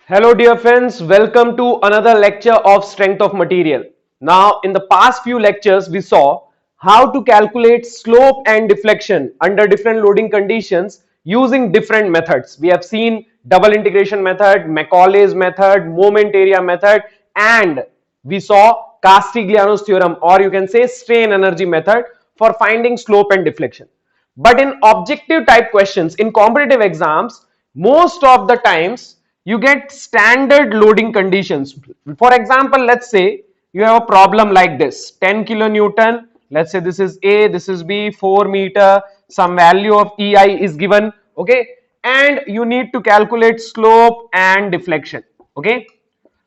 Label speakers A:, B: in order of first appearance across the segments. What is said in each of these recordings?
A: Hello dear friends, welcome to another lecture of strength of material. Now in the past few lectures we saw how to calculate slope and deflection under different loading conditions using different methods. We have seen double integration method, Macaulay's method, moment area method, and we saw Castigliano's theorem, or you can say strain energy method for finding slope and deflection. But in objective type questions in competitive exams, most of the times you get standard loading conditions. For example, let's say you have a problem like this: 10 kilonewton. Let's say this is A, this is B, 4 meter, some value of EI is given, okay, and you need to calculate slope and deflection, okay.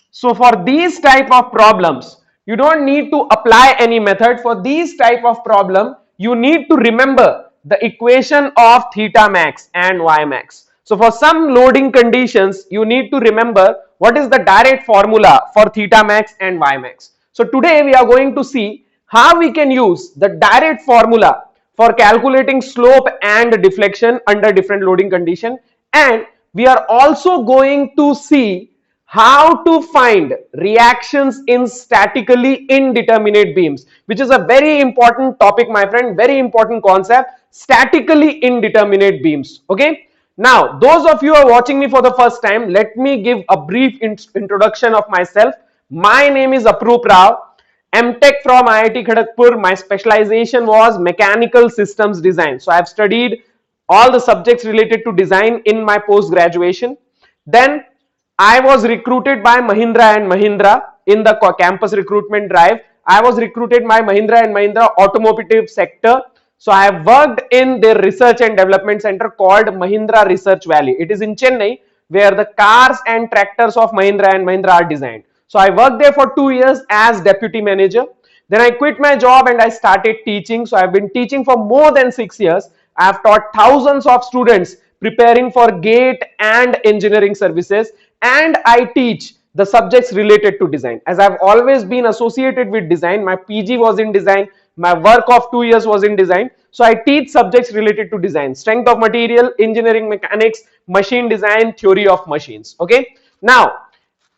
A: So for these type of problems, you don't need to apply any method. For these type of problem, you need to remember the equation of theta max and y max. So for some loading conditions, you need to remember what is the direct formula for theta max and y max. So today we are going to see how we can use the direct formula for calculating slope and deflection under different loading condition, and we are also going to see how to find reactions in statically indeterminate beams, which is a very important topic, my friend, very important concept, statically indeterminate beams, okay. Now those of you who are watching me for the first time, let me give a brief introduction of myself. My name is Aprup Rao, MTech from IIT Kharagpur. My specialization was mechanical systems design, so I have studied all the subjects related to design in my post graduation. Then I was recruited by Mahindra and Mahindra in the campus recruitment drive. I was recruited by Mahindra and Mahindra automotive sector. So I have worked in their research and development center called Mahindra Research Valley. It is in Chennai, where the cars and tractors of Mahindra and Mahindra are designed. So I worked there for 2 years as deputy manager. Then I quit my job and I started teaching. So I've been teaching for more than 6 years. I have taught thousands of students preparing for GATE and engineering services, and I teach the subjects related to design. As I've always been associated with design, my PG was in design, my work of 2 years was in design. So I teach subjects related to design: strength of material, engineering mechanics, machine design, theory of machines, okay. Now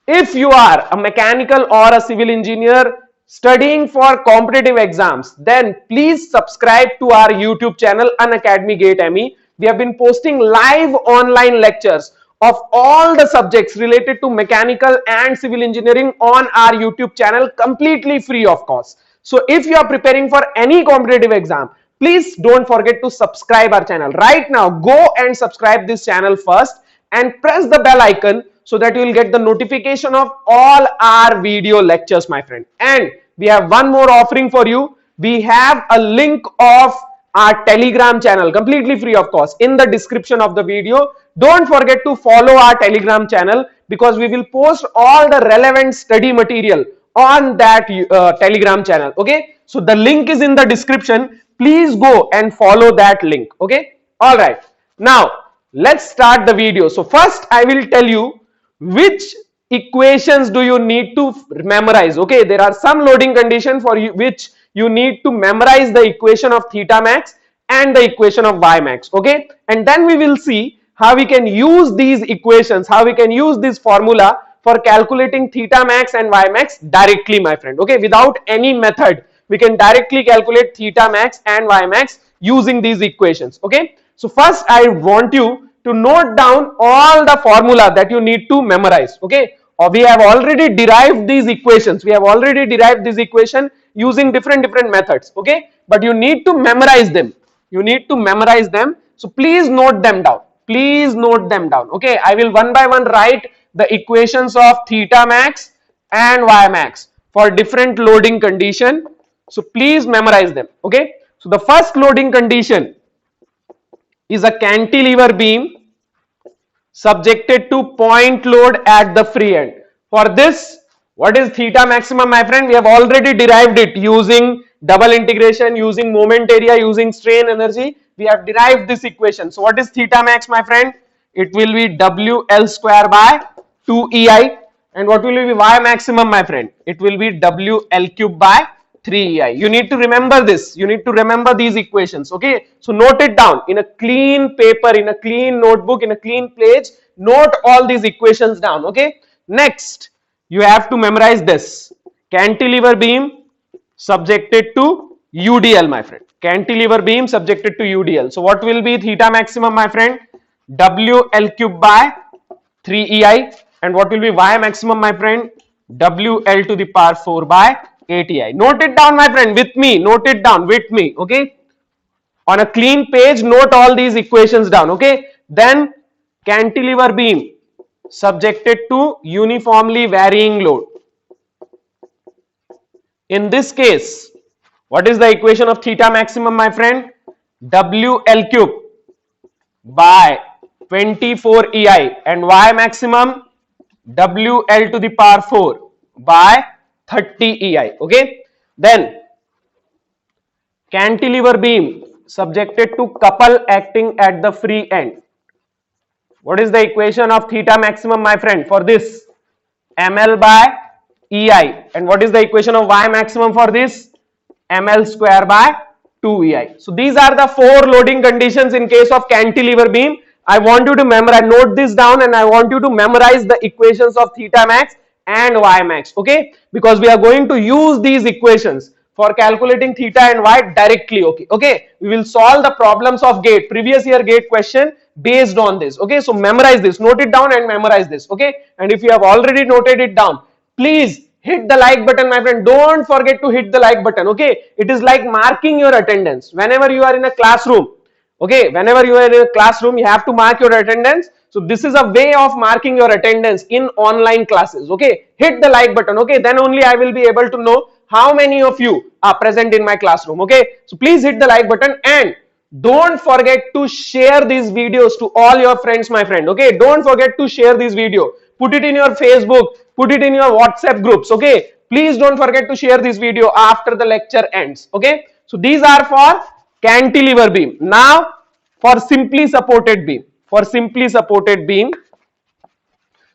A: if you are a mechanical or a civil engineer studying for competitive exams, then please subscribe to our YouTube channel Unacademy Gate ME. We have been posting live online lectures of all the subjects related to mechanical and civil engineering on our YouTube channel, completely free of cost. So if you are preparing for any competitive exam, please don't forget to subscribe our channel. Right now, go and subscribe this channel first and press the bell icon so that you will get the notification of all our video lectures, my friend. And we have one more offering for you. We have a link of our Telegram channel, completely free of cost, in the description of the video. Don't forget to follow our Telegram channel, because we will post all the relevant study material on that Telegram channel, okay. So the link is in the description. Please go and follow that link, okay. All right, now let's start the video. So first I will tell you which equations do you need to memorize, okay. There are some loading condition for you which you need to memorize the equation of theta max and the equation of y max, okay. And then we will see how we can use these equations, how we can use this formula for calculating theta max and y max directly, my friend, okay. Without any method, we can directly calculate theta max and y max using these equations, okay. So first I want you to note down all the formula that you need to memorize, okay. Or we have already derived these equations. We have already derived this equation using different methods, okay. But you need to memorize them. You need to memorize them. So please note them down. Please note them down, okay. I will one by one write the equations of theta max and y max for different loading condition. So please memorize them, okay. So the first loading condition is a cantilever beam subjected to point load at the free end. For this, what is theta maximum, my friend? We have already derived it using double integration, using moment area, using strain energy. We have derived this equation. So what is theta max, my friend? It will be WL square by 2EI. And what will be y maximum, my friend? It will be WL cube by 3EI. You need to remember this. You need to remember these equations, okay. So note it down in a clean paper, in a clean notebook, in a clean page. note all these equations down. Okay, next you have to memorize this. Cantilever beam subjected to UDL, my friend. Cantilever beam subjected to UDL. So what will be theta maximum, my friend? WL cube by 3EI. And what will be Y maximum, my friend? WL to the power 4 by 8EI. Note it down, my friend, with me. Note it down with me. Okay. On a clean page, note all these equations down. Okay. Then cantilever beam subjected to uniformly varying load. In this case, what is the equation of theta maximum, my friend? WL cube by 24 EI, and Y maximum WL to the power 4 by 30 EI. Okay. Then cantilever beam subjected to couple acting at the free end. What is the equation of theta maximum, my friend, for this? ML by EI. And what is the equation of Y maximum for this? ML square by 2EI. So these are the 4 loading conditions in case of cantilever beam. I want you to memorize, note this down, and I want you to memorize the equations of theta max and Y max. Okay, because we are going to use these equations for calculating theta and Y directly. Okay, we will solve the problems of GATE, previous year GATE question based on this. Okay, so memorize this, note it down and memorize this. Okay, and if you have already noted it down, please hit the like button, my friend. Don't forget to hit the like button. Okay, it is like marking your attendance whenever you are in a classroom. Okay, whenever you are in a classroom, you have to mark your attendance. So this is a way of marking your attendance in online classes. Okay, hit the like button. Okay, then only I will be able to know how many of you are present in my classroom. Okay, so please hit the like button, and don't forget to share these videos to all your friends, my friend. Okay, don't forget to share this video. Put it in your Facebook, put it in your WhatsApp groups. Okay, please don't forget to share this video after the lecture ends. Okay, so these are for cantilever beam. Now for simply supported beam. For simply supported beam,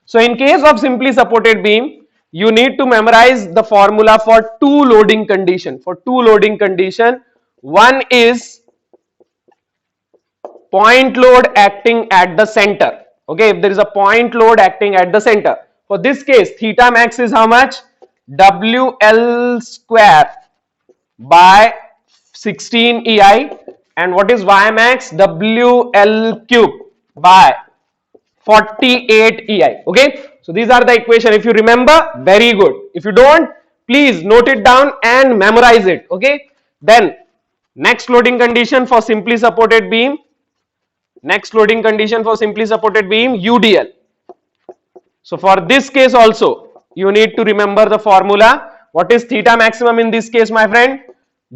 A: so in case of simply supported beam, you need to memorize the formula for 2 loading condition. For 2 loading condition, one is point load acting at the center. Okay, if there is a point load acting at the center, for this case theta max is how much? WL square by 16 EI, and what is Y max? WL cube by 48 EI. Okay, so these are the equation. If you remember, very good. If you don't, please note it down and memorize it. Okay, then next loading condition for simply supported beam. Next loading condition for simply supported beam, UDL. So for this case also, you need to remember the formula. What is theta maximum in this case, my friend?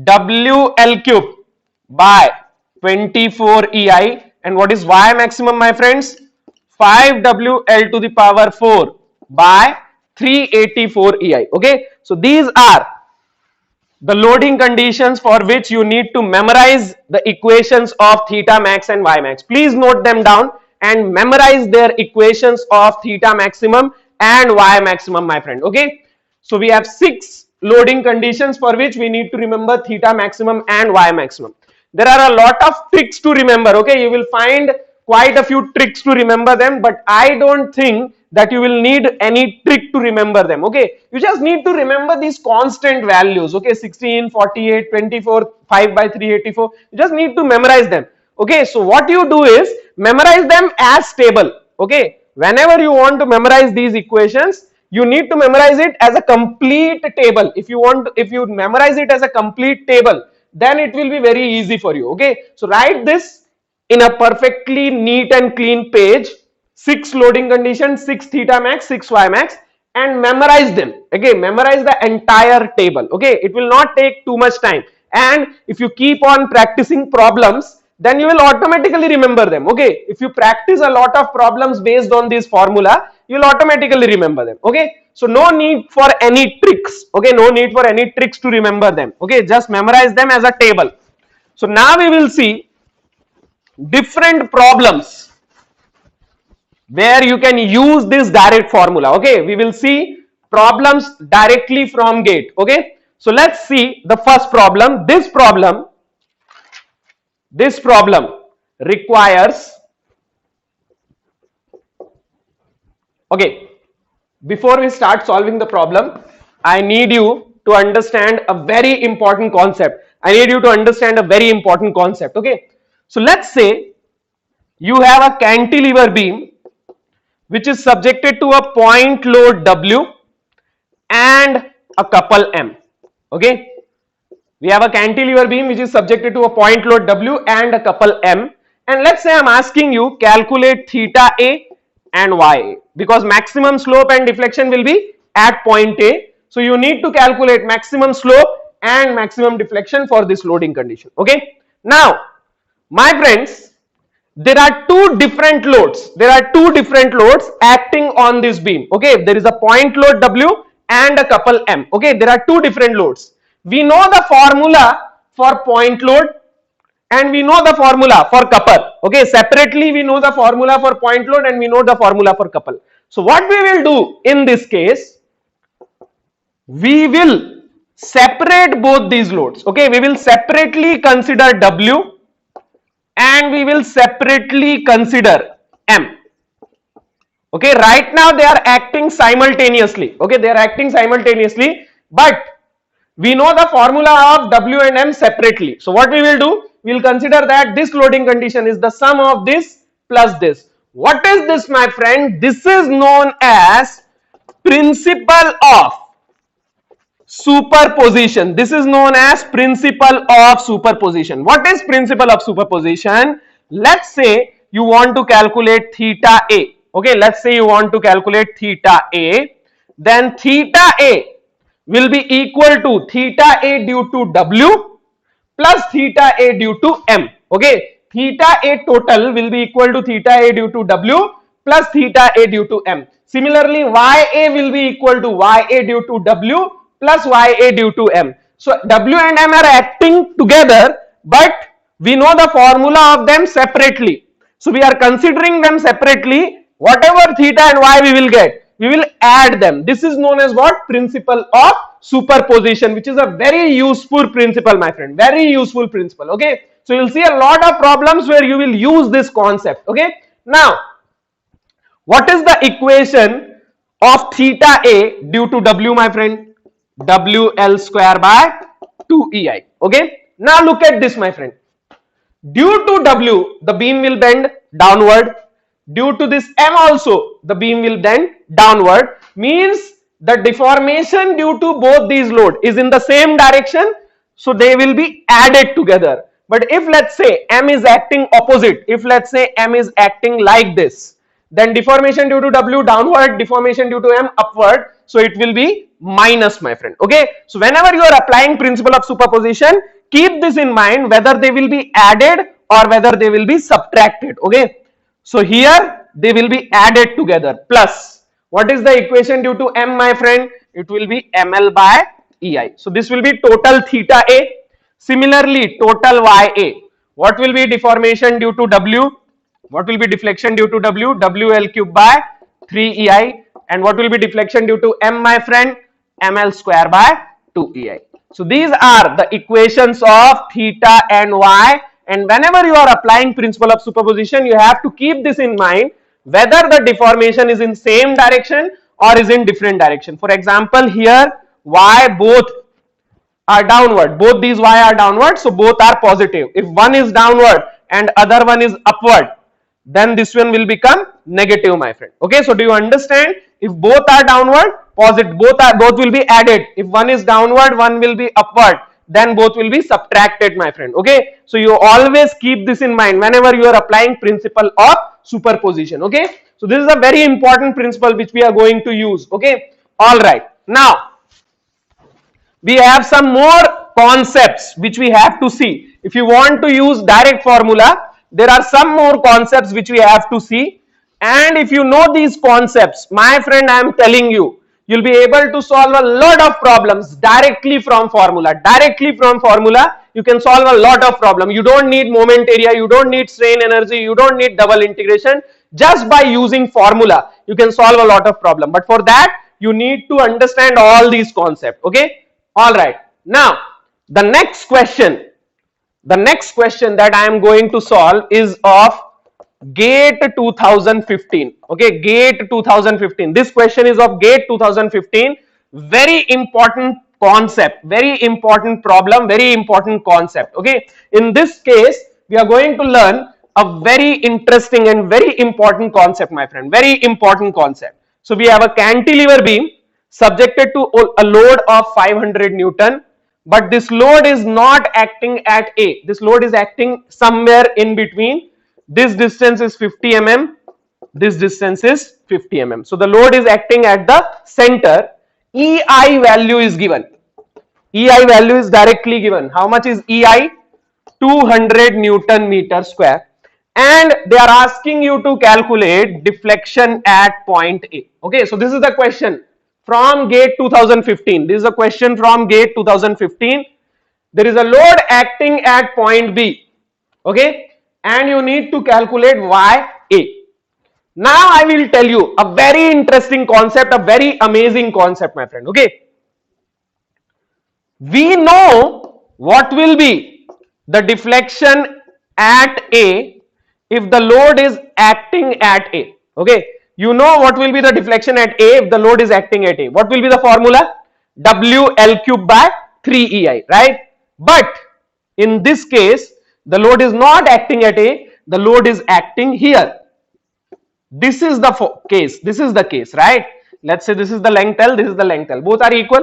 A: WL cube by 24 EI, and what is Y maximum, my friends? 5WL to the power 4 by 384 EI. Okay, so these are the loading conditions for which you need to memorize the equations of theta max and Y max. Please note them down and memorize their equations of theta maximum and Y maximum, my friend. Okay, so we have 6 loading conditions for which we need to remember theta maximum and Y maximum. There are a lot of tricks to remember. Okay, you will find quite a few tricks to remember them, but I don't think that you will need any trick to remember them. Okay, you just need to remember these constant values. Okay, 16, 48, 24, 5 by 384. You just need to memorize them. Okay, so what you do is memorize them as table. Okay, whenever you want to memorize these equations, you need to memorize it as a complete table. If you memorize it as a complete table, then it will be very easy for you. Okay, so write this in a perfectly neat and clean page, 6 loading conditions, 6 theta max, 6 Y max, and memorize them. Okay, memorize the entire table. Okay, it will not take too much time, and if you keep on practicing problems, then you will automatically remember them. Okay, if you practice a lot of problems based on this formula, you will automatically remember them. Okay, so no need for any tricks. Okay, no need for any tricks to remember them. Okay, just memorize them as a table. So now we will see different problems where you can use this direct formula. Okay, we will see problems directly from GATE. Okay, so let's see the first problem. This problem requires Okay, before we start solving the problem, I need you to understand a very important concept. I need you to understand a very important concept. Okay, so let's say you have a cantilever beam which is subjected to a point load W and a couple M. Okay, we have a cantilever beam which is subjected to a point load W and a couple M, and let's say I'm asking you calculate theta A and YA, because maximum slope and deflection will be at point A, so you need to calculate maximum slope and maximum deflection for this loading condition. Okay, now my friends, there are two different loads acting on this beam. Okay, there is a point load W and a couple M. Okay, there are two different loads. We know the formula for point load and we know the formula for couple. Okay, separately we know the formula for point load and we know the formula for couple. So what we will do in this case, we will separate both these loads. Okay, we will separately consider W and we will separately consider M. Okay, right now they are acting simultaneously. Okay, they are acting simultaneously, but we know the formula of W and M separately. So what we will do, we will consider that this loading condition is the sum of this plus this. What is this, my friend? This is known as principle of superposition. This is known as principle of superposition. What is principle of superposition? Let's say you want to calculate theta A. Okay, let's say you want to calculate theta A. Then theta A will be equal to theta A due to W plus theta A due to M. Okay, theta A total will be equal to theta A due to W plus theta A due to M. Similarly, YA will be equal to YA due to W plus YA due to M. So W and M are acting together, but we know the formula of them separately. So we are considering them separately. Whatever theta and Y we will get, we will add them. This is known as what? Principle of superposition, which is a very useful principle, my friend. Very useful principle. Okay, so you'll see a lot of problems where you will use this concept. Okay, now what is the equation of theta A due to W, my friend? WL square by 2EI. Okay, now look at this, my friend. Due to W, the beam will bend downward. Due to this M also, the beam will bend downward. Means the deformation due to both these load is in the same direction, so they will be added together. But if let's say M is acting opposite, if let's say M is acting like this, then deformation due to W downward, deformation due to M upward, so it will be minus, my friend. Okay, so whenever you are applying principle of superposition, keep this in mind, whether they will be added or whether they will be subtracted. Okay, so here they will be added together. Plus, what is the equation due to M, my friend? It will be ML by EI. So this will be total theta A. Similarly, total YA. What will be deformation due to W? What will be deflection due to W? WL cube by 3EI. And what will be deflection due to M, my friend? ML square by 2EI. So these are the equations of theta and Y. And whenever you are applying principle of superposition, you have to keep this in mind, whether the deformation is in same direction or is in different direction. For example, here Y both are downward. Both these Y are downward, so both are positive. If one is downward and other one is upward, then this one will become negative, my friend. Okay, so do you understand? If both are downward, positive, both will be added. If one is downward, one will be upward, then both will be subtracted, my friend. Okay, so you always keep this in mind whenever you are applying principle of superposition. Okay, so this is a very important principle which we are going to use. Okay, all right, now we have some more concepts which we have to see. If you want to use direct formula, there are some more concepts which we have to see, and if you know these concepts, my friend, I am telling you, you'll be able to solve a lot of problems directly from formula. Directly from formula, you can solve a lot of problems. You don't need moment area, you don't need strain energy, you don't need double integration. Just by using formula, you can solve a lot of problems. But for that, you need to understand all these concepts. Okay, all right. Now, the next question that I am going to solve is of GATE 2015. Okay, GATE 2015. This question is of GATE 2015. Very important concept, very important problem, very important concept. Okay, in this case, we are going to learn a very interesting and very important concept, my friend. Very important concept. So we have a cantilever beam subjected to a load of 500 Newton, but this load is not acting at A. This load is acting somewhere in between. This distance is 50 mm, this distance is 50 mm. So the load is acting at the center. EI value is given. EI value is directly given. How much is EI? 200 Newton meter square. And they are asking you to calculate deflection at point A. Okay, so this is the question from GATE 2015. This is a question from GATE 2015. There is a load acting at point B. Okay, and you need to calculate YA. Now I will tell you a very interesting concept, a very amazing concept, my friend. Okay, we know what will be the deflection at A if the load is acting at A. Okay, you know what will be the deflection at A if the load is acting at A. What will be the formula? WL cube by 3EI, right? But in this case, the load is not acting at A, the load is acting here. This is the case, this is the case, right? Let's say this is the length L, this is the length L, both are equal.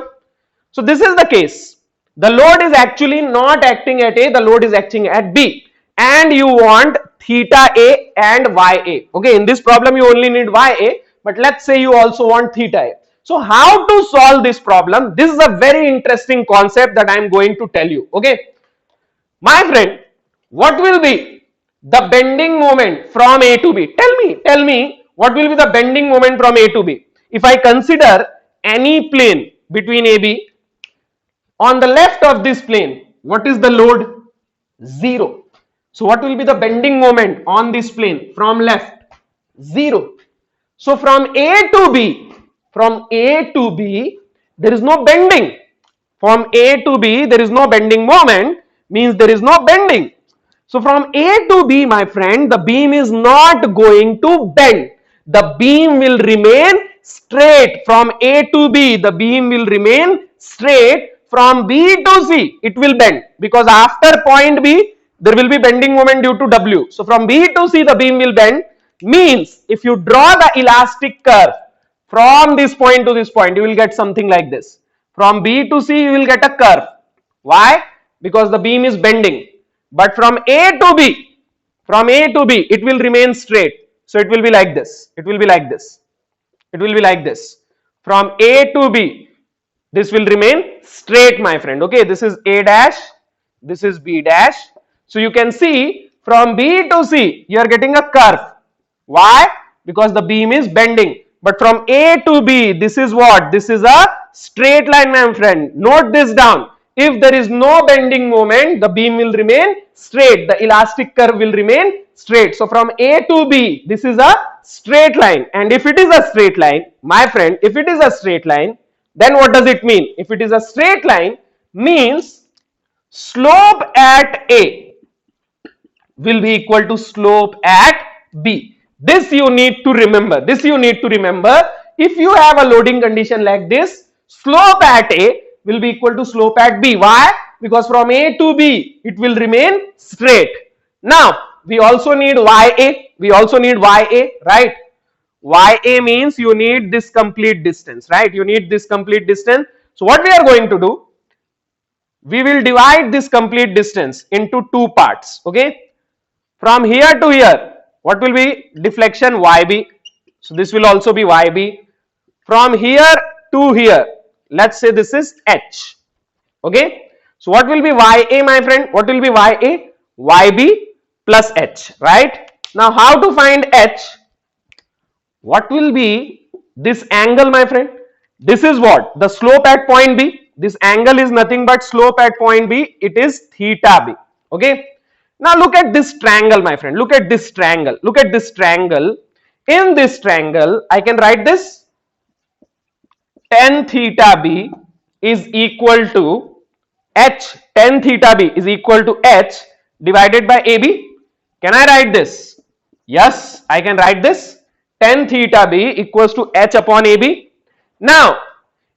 A: So this is the case. The load is actually not acting at A, the load is acting at B. And you want theta A and YA. Okay, in this problem you only need YA, but let's say you also want theta A. So how to solve this problem? This is a very interesting concept that I am going to tell you. Okay, my friend, what will be the bending moment from A to B? Tell me what will be the bending moment from A to B? If I consider any plane between AB, on the left of this plane, what is the load? 0. So what will be the bending moment on this plane from left? 0. So from A to B, there is no bending. From A to B, there is no bending moment, means there is no bending. So from A to B, my friend, the beam is not going to bend. The beam will remain straight. From A to B, the beam will remain straight. From B to C, it will bend, because after point B, there will be bending moment due to W. So from B to C, the beam will bend. Means if you draw the elastic curve from this point to this point, you will get something like this. From B to C, you will get a curve. Why? Because the beam is bending. But from A to B, it will remain straight. So it will be like this. It will be like this. It will be like this. From A to B, this will remain straight, my friend. Okay, this is A dash, this is B dash. So you can see from B to C, you are getting a curve. Why? Because the beam is bending. But from A to B, this is what? This is a straight line, my friend. Note this down. If there is no bending moment, the beam will remain straight. The elastic curve will remain straight. So from A to B, this is a straight line. And if it is a straight line, my friend, if it is a straight line, then what does it mean? If it is a straight line, means slope at A will be equal to slope at B. This you need to remember. This you need to remember. If you have a loading condition like this, slope at A will be equal to slope at B. Why? Because from A to B, it will remain straight. Now, we also need YA. We also need YA, right? YA means you need this complete distance, right? You need this complete distance. So what we are going to do? We will divide this complete distance into two parts, okay? From here to here, what will be deflection? YB. So this will also be YB. From here to here, let's say this is H, okay? So what will be YA, my friend? What will be YA? YB plus H, right? Now how to find H? What will be this angle, my friend? This is what? The slope at point B. This angle is nothing but slope at point B. It is theta B. Okay. Now look at this triangle, my friend. Look at this triangle. Look at this triangle. In this triangle, I can write this. Tan theta B is equal to H. Tan theta B is equal to H divided by AB. Can I write this? Yes, I can write this. Tan theta b equals to h upon ab. Now,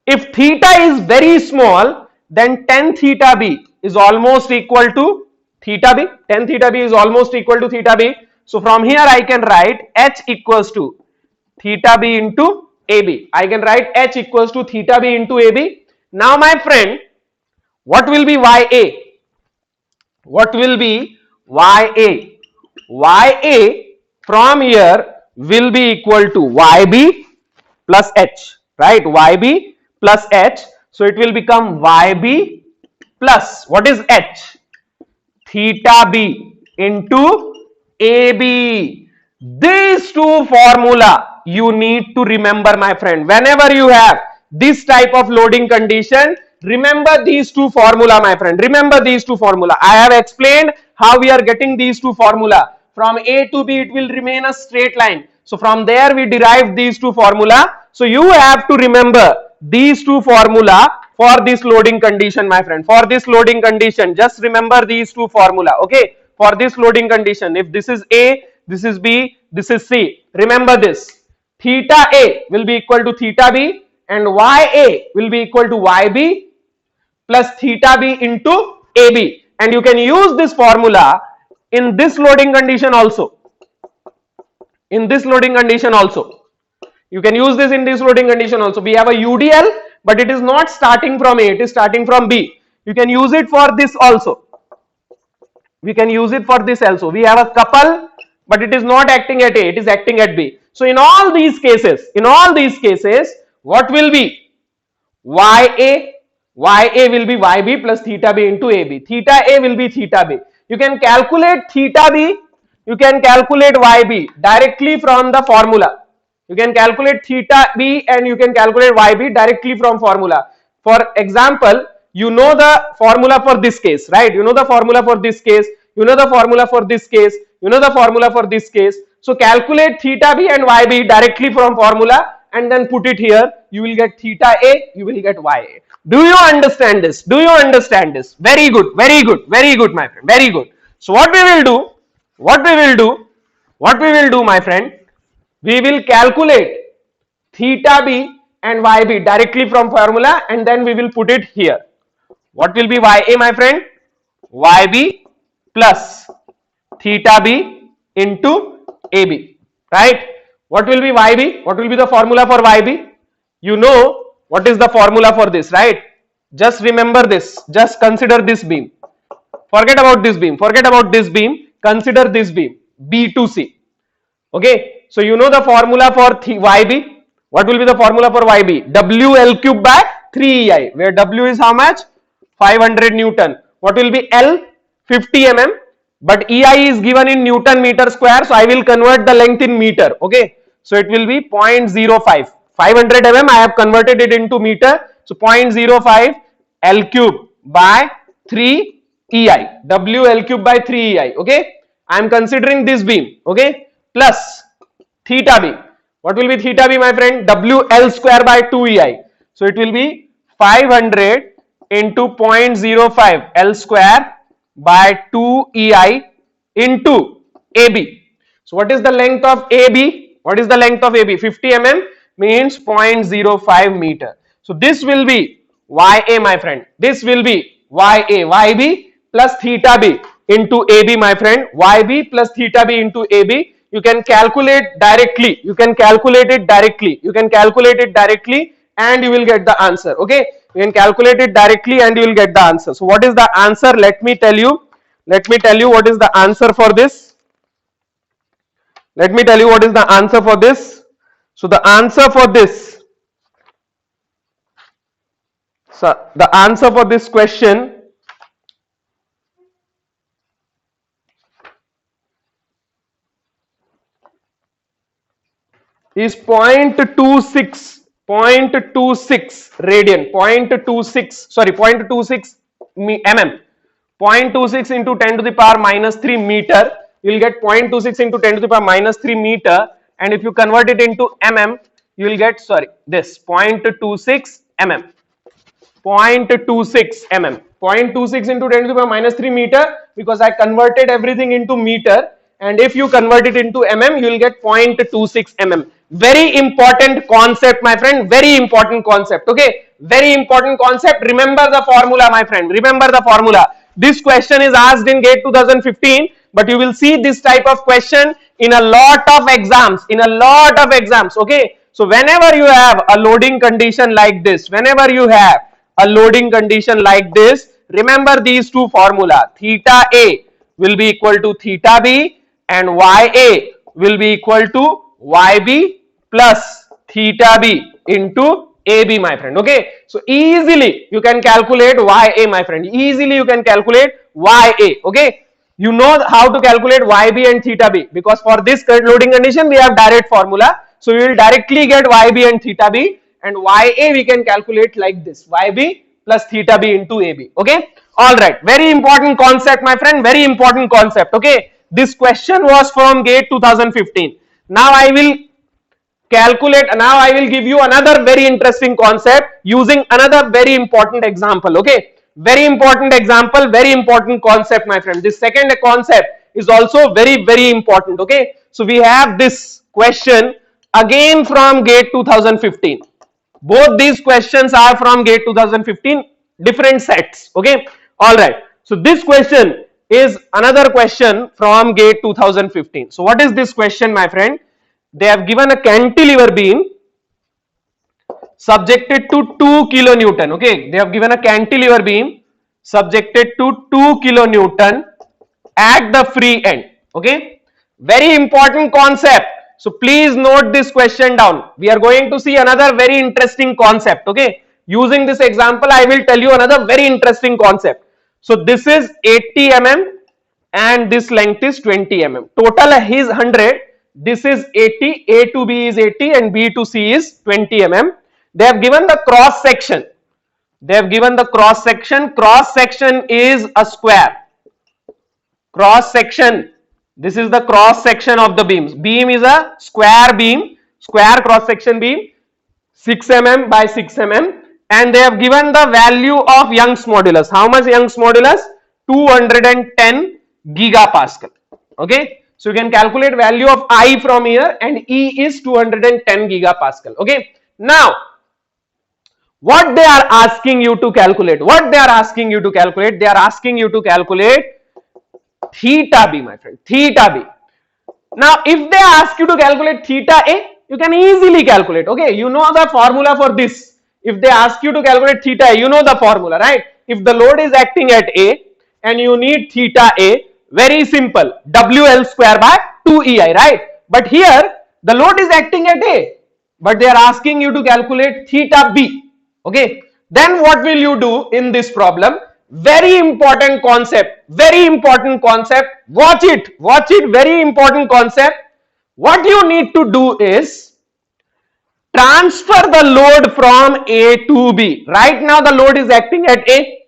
A: if theta is very small, then tan theta b is almost equal to theta b. Tan theta b is almost equal to theta b. So from here I can write h equals to theta b into ab. I can write h equals to theta b into ab. Now my friend, what will be ya? What will be ya? Ya from here will be equal to yb plus h, right? Yb plus h. So it will become yb plus, what is h? Theta b into ab. These two formula you need to remember, my friend. Whenever you have this type of loading condition, remember these two formula, my friend. Remember these two formula. I have explained how we are getting these two formula. From A to B it will remain a straight line. So from there we derive these two formula. So you have to remember these two formula for this loading condition, my friend. For this loading condition, just remember these two formula. Okay, for this loading condition, if this is A, this is B, this is C, remember this. Theta A will be equal to theta B and Ya will be equal to Yb plus theta B into AB, and you can use this formula in this loading condition also. In this loading condition also, you can use this in this loading condition also. We have a UDL, but it is not starting from A, it is starting from B. You can use it for this also. We can use it for this also. We have a couple, but it is not acting at A, it is acting at B. So in all these cases, what will be YA? YA will be YB plus theta B into AB. Theta A will be theta B. You can calculate theta B, you can calculate YB directly from the formula. You can calculate theta B and you can calculate YB directly from formula. For example, you know the formula for this case, right? You know the formula for this case, you know the formula for this case, you know the formula for this case. So calculate theta B and YB directly from formula and then put it here. You will get theta A, you will get YA. Do you understand this? Do you understand this? Very good, very good, very good, my friend, very good. So what we will do, my friend, we will calculate theta b and yb directly from formula and then we will put it here. What will be ya, my friend? Yb plus theta b into ab, right? What will be yb? What will be the formula for yb? You know what is the formula for this, right? Just remember this, just consider this beam. Forget about this beam, consider this beam, B to C. Okay, so you know the formula for YB. What will be the formula for YB? WL cube by 3EI, where W is how much? 500 Newton. What will be L? 50 mm, but EI is given in Newton meter square, so I will convert the length in meter. Okay, so it will be 0.05. 500 mm, I have converted it into meter, so 0.05 L cube by 3 EI, WL cube by 3 EI. Okay, I am considering this beam. Okay, plus theta b. What will be theta b, my friend? WL square by 2 EI. So it will be 500 into 0.05 L square by 2 EI into AB. So what is the length of AB? What is the length of AB? 50 mm means 0.05 meter. So this will be YA, my friend. This will be YA, YB plus theta B into AB, my friend. YB plus theta B into AB. You can calculate directly. You can calculate it directly. You can calculate it directly and you will get the answer. Okay. You can calculate it directly and you will get the answer. So what is the answer? Let me tell you. Let me tell you what is the answer for this. Let me tell you what is the answer for this. So the answer for this. So the answer for this question is 0.26 radian, 0.26 mm, 0.26 into 10 to the power minus 3 meter. You will get 0.26 into 10 to the power minus 3 meter, and if you convert it into mm, you will get, this 0.26 mm. 0.26 mm. 0.26 into 10 to the power minus 3 meter, because I converted everything into meter, and if you convert it into mm, you will get 0.26 mm. Very important concept, my friend, very important concept. Okay, very important concept. Remember the formula, my friend, remember the formula. This question is asked in GATE 2015, but you will see this type of question in a lot of exams, in a lot of exams. Okay, so whenever you have a loading condition like this, whenever you have a loading condition like this, remember these two formula. Theta A will be equal to theta B and YA will be equal to YB plus theta B into AB, my friend. Okay, so easily you can calculate YA, my friend, easily you can calculate YA. Okay, you know how to calculate YB and theta B, because for this loading condition we have direct formula, so we will directly get YB and theta B, and YA we can calculate like this, YB plus theta B into AB. Okay, all right, very important concept, my friend, very important concept. Okay, this question was from GATE 2015. Now I will give you another very interesting concept using another very important example. Okay, very important example, very important concept, my friend. This second concept is also very important. Okay, so we have this question again from GATE 2015. Both these questions are from GATE 2015, different sets. Okay, all right, so this question is another question from GATE 2015. So what is this question, my friend? They have given a cantilever beam subjected to 2 kilonewton. Okay, they have given a cantilever beam subjected to 2 kilonewton at the free end. Okay, very important concept. So please note this question down. We are going to see another very interesting concept. Okay, using this example I will tell you another very interesting concept. So this is 80 mm and this length is 20 mm. Total is 100. This is 80, A to B is 80 and B to C is 20 mm. They have given the cross section. They have given the cross section. Cross section is a square. Cross section. This is the cross section of the beams. Beam is a square beam, square cross section beam, 6 mm by 6 mm, and they have given the value of Young's modulus. How much Young's modulus? 210 gigapascal. Okay, so you can calculate value of I from here, and E is 210 gigapascal. Okay, now what they are asking you to calculate? What they are asking you to calculate? They are asking you to calculate theta B, my friend, theta B. Now if they ask you to calculate theta A, you can easily calculate. Okay, you know the formula for this. If they ask you to calculate theta A, you know the formula, right? If the load is acting at A and you need theta A, very simple, WL square by 2EI, right? But here the load is acting at A, but they are asking you to calculate theta B. Okay, then what will you do in this problem? Very important concept, very important concept. Watch it, very important concept. What you need to do is transfer the load from A to B. Right now the load is acting at A,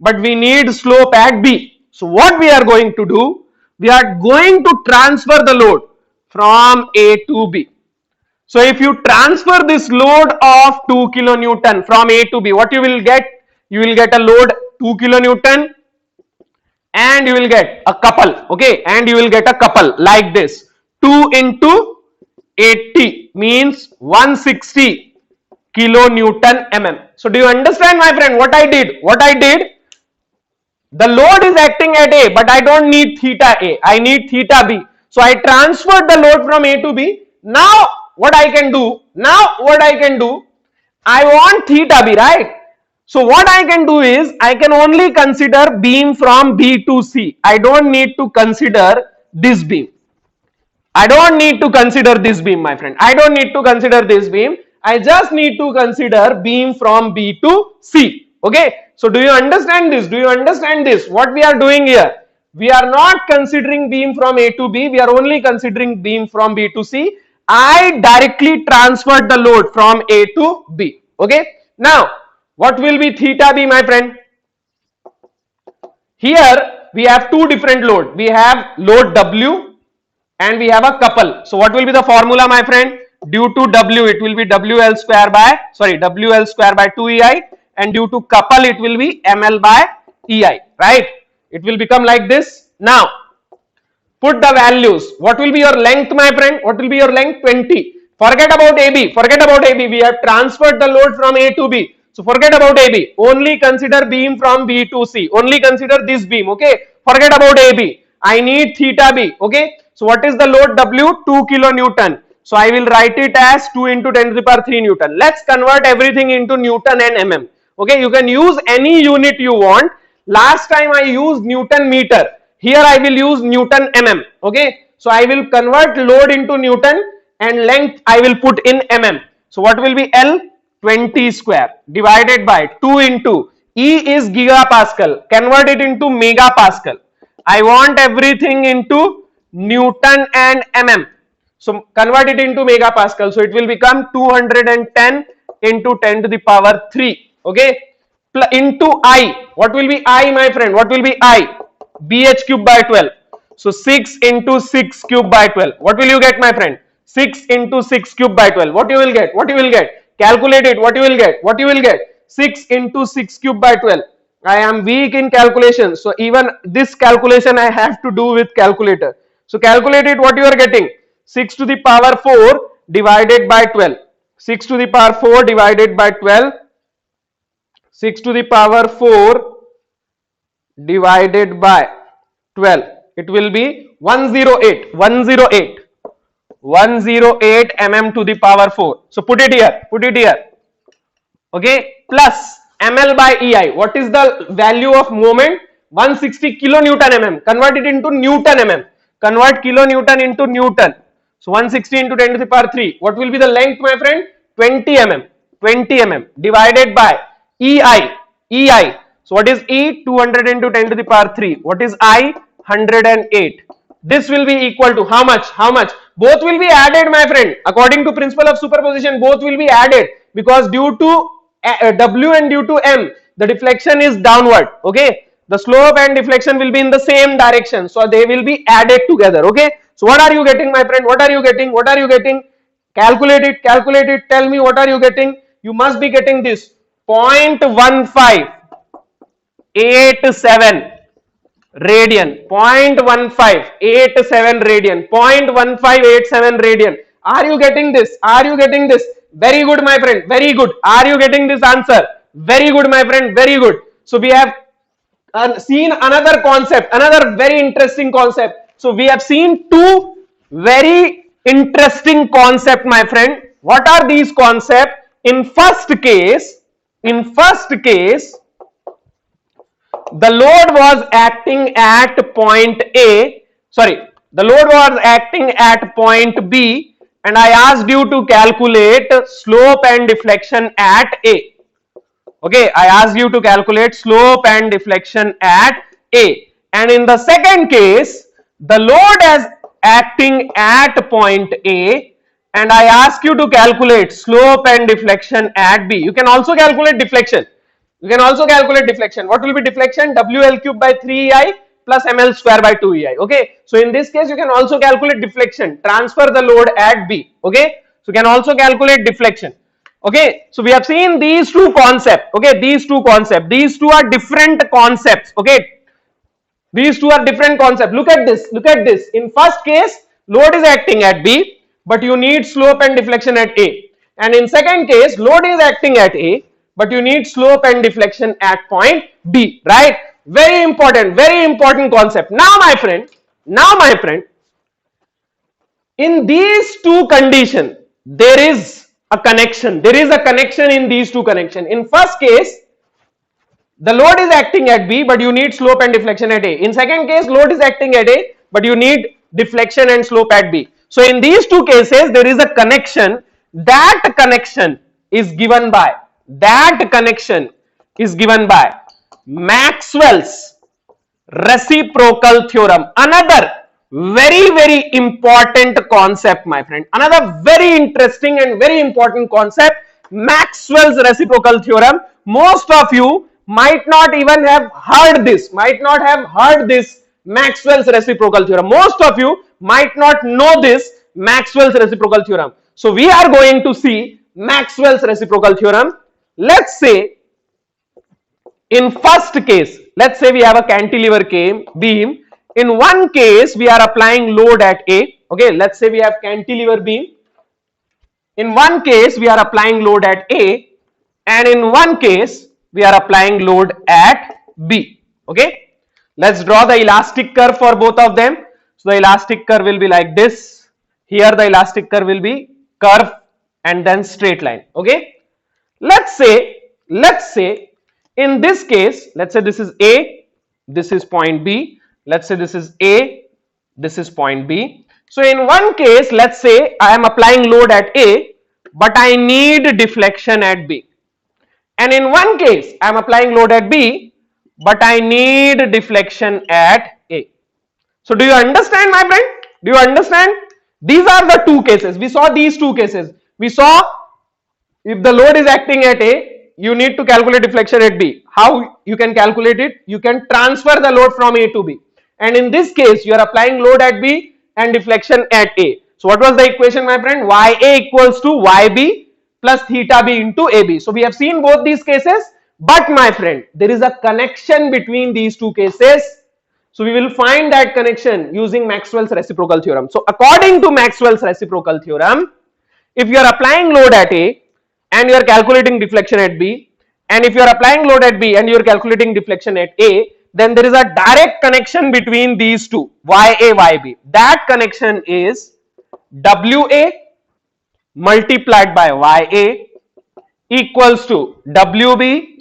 A: but we need slope at B. So what we are going to do? We are going to transfer the load from A to B. So if you transfer this load of 2 kilonewton from A to B, what you will get? You will get a load 2 kilonewton and you will get a couple. Okay, and you will get a couple like this. 2 into 80 means 160 kilonewton mm. So do you understand, my friend, what I did? What I did? The load is acting at A, but I don't need theta A. I need theta B. So I transferred the load from A to B. Now what I can do? I want theta B, right? So what I can do is I can only consider beam from B to C. I don't need to consider this beam. I don't need to consider this beam, my friend. I don't need to consider this beam. I just need to consider beam from B to C. Okay. So do you understand this? Do you understand this? What we are doing here? We are not considering beam from A to B. We are only considering beam from B to C. I directly transferred the load from A to B. Okay. Now, what will be theta B, my friend? Here we have two different load. We have load W and we have a couple. So what will be the formula, my friend? Due to W, it will be WL square by 2EI, and due to couple it will be ML by EI, right? It will become like this. Now put the values. What will be your length, my friend? What will be your length? 20. Forget about AB. Forget about AB. We have transferred the load from A to B. So forget about AB. Only consider beam from B to C. Only consider this beam. Okay. Forget about AB. I need theta B. Okay. So what is the load W? 2 kilonewton. So I will write it as 2 into 10 to the power 3 Newton. Let's convert everything into Newton and mm. Okay. You can use any unit you want. Last time I used Newton meter. Here I will use Newton mm. Okay. So I will convert load into Newton and length I will put in mm. So what will be L? 20 square divided by 2 into E is gigapascal. Convert it into megapascal. I want everything into Newton and mm. So convert it into megapascal. So it will become 210 into 10 to the power 3. Okay. Into I. What will be I, my friend? What will be I? BH cube by 12. So 6 into 6 cube by 12. What will you get, my friend? 6 into 6 cube by 12. What you will get? What you will get? Calculate it. What you will get? What you will get? 6 into 6 cube by 12. I am weak in calculation. So even this calculation I have to do with calculator. So calculate it. What you are getting? 6 to the power 4 divided by 12. 6 to the power 4 divided by 12. 6 to the power 4 divided by 12. It will be 108. 108. 108 mm to the power 4. So put it here. Put it here. Okay. Plus ml by EI. What is the value of moment? 160 kilonewton mm. Convert it into Newton mm. Convert kilonewton into Newton. So 160 into 10 to the power 3. What will be the length, my friend? 20 mm. 20 mm divided by EI. EI. So what is E? 200 into 10 to the power 3. What is I? 108. This will be equal to how much? How much? Both will be added, my friend. According to principle of superposition, both will be added because due to W and due to M, the deflection is downward. Okay. The slope and deflection will be in the same direction. So they will be added together. Okay. So what are you getting, my friend? What are you getting? What are you getting? Calculate it. Calculate it. Tell me what are you getting? You must be getting this 0.1587 radian. 0.1587 radian. 0.1587 radian. Are you getting this? Are you getting this? Very good, my friend. Very good. Are you getting this answer? Very good, my friend. Very good. So we have seen another concept, another very interesting concept. So we have seen two very interesting concept, my friend. What are these concepts? In first case, the load was acting at point A. Sorry, the load was acting at point B, and I asked you to calculate slope and deflection at A. Okay, I asked you to calculate slope and deflection at A. And in the second case, the load is acting at point A, and I ask you to calculate slope and deflection at B. You can also calculate deflection. You can also calculate deflection. What will be deflection? WL cube by 3EI plus ML square by 2EI. Okay. So in this case, you can also calculate deflection. Transfer the load at B. Okay. So you can also calculate deflection. Okay. So we have seen these two concepts. Okay. These two concepts. These two are different concepts. Okay. These two are different concepts. Look at this. Look at this. In first case, load is acting at B, but you need slope and deflection at A. And in second case, load is acting at A, but you need slope and deflection at point B, right? Very important concept. Now my friend, in these two conditions, there is a connection. There is a connection in these two connections. In first case, the load is acting at B, but you need slope and deflection at A. In second case, load is acting at A, but you need deflection and slope at B. So in these two cases, there is a connection. That connection is given by Maxwell's reciprocal theorem. Another very important concept, my friend. Another very interesting and very important concept, Maxwell's reciprocal theorem. Most of you might not even have heard this, Maxwell's reciprocal theorem. Most of you might not know this Maxwell's reciprocal theorem. So we are going to see Maxwell's reciprocal theorem. Let's say in first case, let's say we have a cantilever beam in one case we are applying load at A. Okay, let's say we have cantilever beam. In one case we are applying load at A, and in one case we are applying load at B. Okay, let's draw the elastic curve for both of them. So the elastic curve will be like this. Here the elastic curve will be curve and then straight line. Okay, let's say in this case, let's say this is A, this is point B, let's say this is A, this is point B. So in one case, let's say I am applying load at A, but I need deflection at B. And in one case, I am applying load at B, but I need deflection at A. So do you understand, my friend? Do you understand? These are the two cases. We saw these two cases. We saw if the load is acting at A, you need to calculate deflection at B. How you can calculate it? You can transfer the load from A to B. And in this case, you are applying load at B and deflection at A. So what was the equation, my friend? YA equals to YB plus theta B into AB. So we have seen both these cases, but my friend, there is a connection between these two cases. So we will find that connection using Maxwell's reciprocal theorem. So according to Maxwell's reciprocal theorem, if you are applying load at A and you are calculating deflection at B, and if you are applying load at B and you are calculating deflection at A, then there is a direct connection between these two, YA, YB. That connection is WA multiplied by YA equals to WB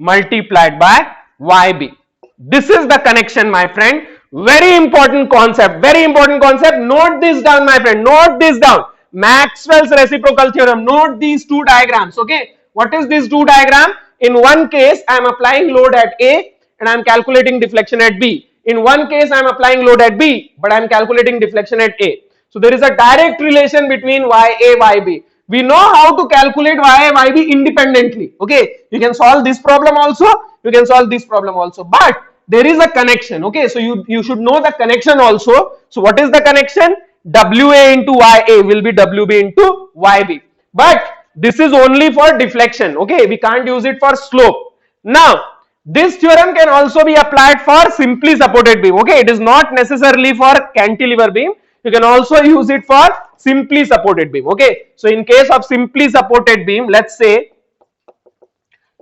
A: multiplied by YB. This is the connection, my friend. Very important concept. Very important concept. Note this down, my friend. Note this down. Maxwell's reciprocal theorem. Note these two diagrams. Okay. What is this two diagram? In one case, I am applying load at A and I am calculating deflection at B. In one case, I am applying load at B, but I am calculating deflection at A. So there is a direct relation between YA, YB. We know how to calculate YA, YB independently. Okay. You can solve this problem also. You can solve this problem also. But there is a connection. Okay. So you should know the connection also. So what is the connection? WA into YA will be WB into YB. But this is only for deflection. Okay. We can't use it for slope. Now, this theorem can also be applied for simply supported beam. Okay. It is not necessarily for cantilever beam. You can also use it for simply supported beam. Okay. So in case of simply supported beam, let's say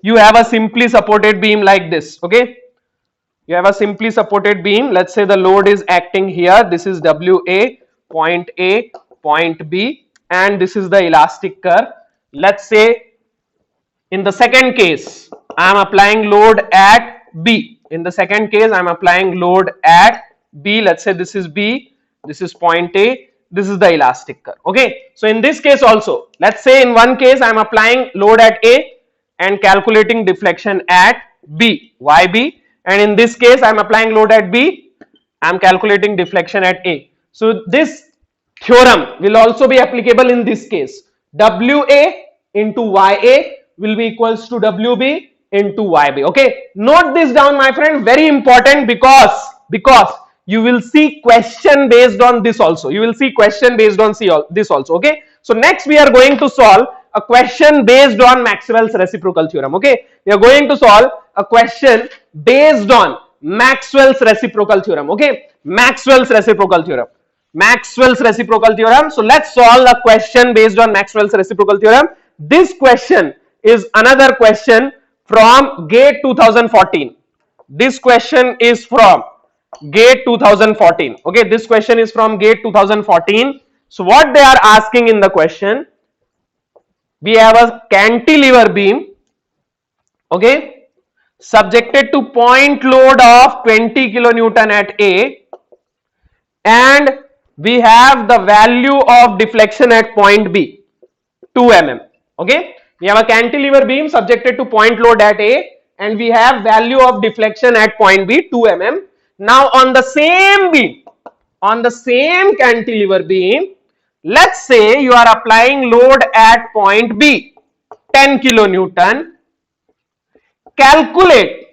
A: you have a simply supported beam like this. Okay. You have a simply supported beam. Let's say the load is acting here. This is WA, point A, point B, and this is the elastic curve. Let's say in the second case, I am applying load at B. In the second case, I am applying load at B. Let's say this is B, this is point A, this is the elastic curve. Okay. So in this case also, let's say in one case, I am applying load at A and calculating deflection at B, YB. And in this case, I am applying load at B, I am calculating deflection at A. So this theorem will also be applicable in this case. WA into YA will be equals to WB into YB. Okay. Note this down, my friend. Very important because you will see question based on this also. You will see question based on this also. Okay. So next we are going to solve a question based on Maxwell's reciprocal theorem. Okay. We are going to solve a question based on Maxwell's reciprocal theorem. Okay. Maxwell's reciprocal theorem. Maxwell's reciprocal theorem. So let's solve a question based on Maxwell's reciprocal theorem. This question is another question from GATE 2014. This question is from GATE 2014. Okay, this question is from GATE 2014. So what they are asking in the question, we have a cantilever beam, okay, subjected to point load of 20 kilonewton at A, and we have the value of deflection at point B, 2 mm. Okay, we have a cantilever beam subjected to point load at A, and we have value of deflection at point B, 2 mm. Now on the same beam, on the same cantilever beam, let's say you are applying load at point B, 10 kilonewton. Calculate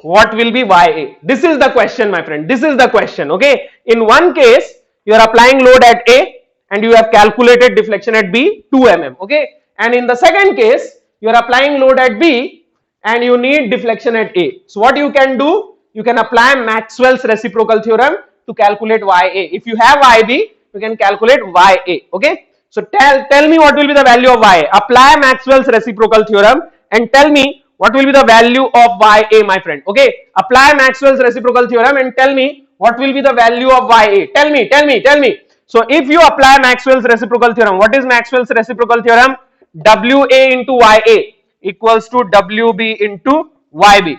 A: what will be YA. This is the question, my friend. This is the question. Okay. In one case, you are applying load at A and you have calculated deflection at B, 2 mm. Okay. And in the second case, you are applying load at B and you need deflection at A. So what you can do? you can apply Maxwell's reciprocal theorem to calculate YA. If you have YB, you can calculate YA. Okay. So tell me what will be the value of YA. Apply Maxwell's reciprocal theorem and tell me what will be the value of YA, my friend. Okay. Apply Maxwell's reciprocal theorem and tell me what will be the value of YA. Tell me. So if you apply Maxwell's reciprocal theorem, what is Maxwell's reciprocal theorem? WA into YA equals to WB into YB.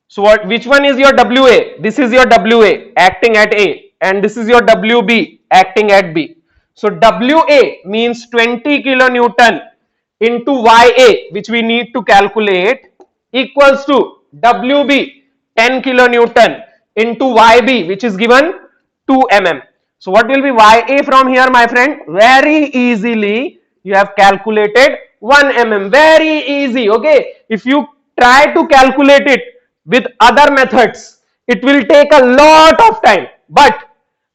A: So which one is your WA? This is your WA acting at A, and this is your WB acting at B. So WA means 20 kilonewton into YA, which we need to calculate, equals to WB 10 kilonewton into YB, which is given 2 mm. So what will be YA from here, my friend? Very easily you have calculated 1 mm. Very easy. Okay. If you try to calculate it with other methods, it will take a lot of time. But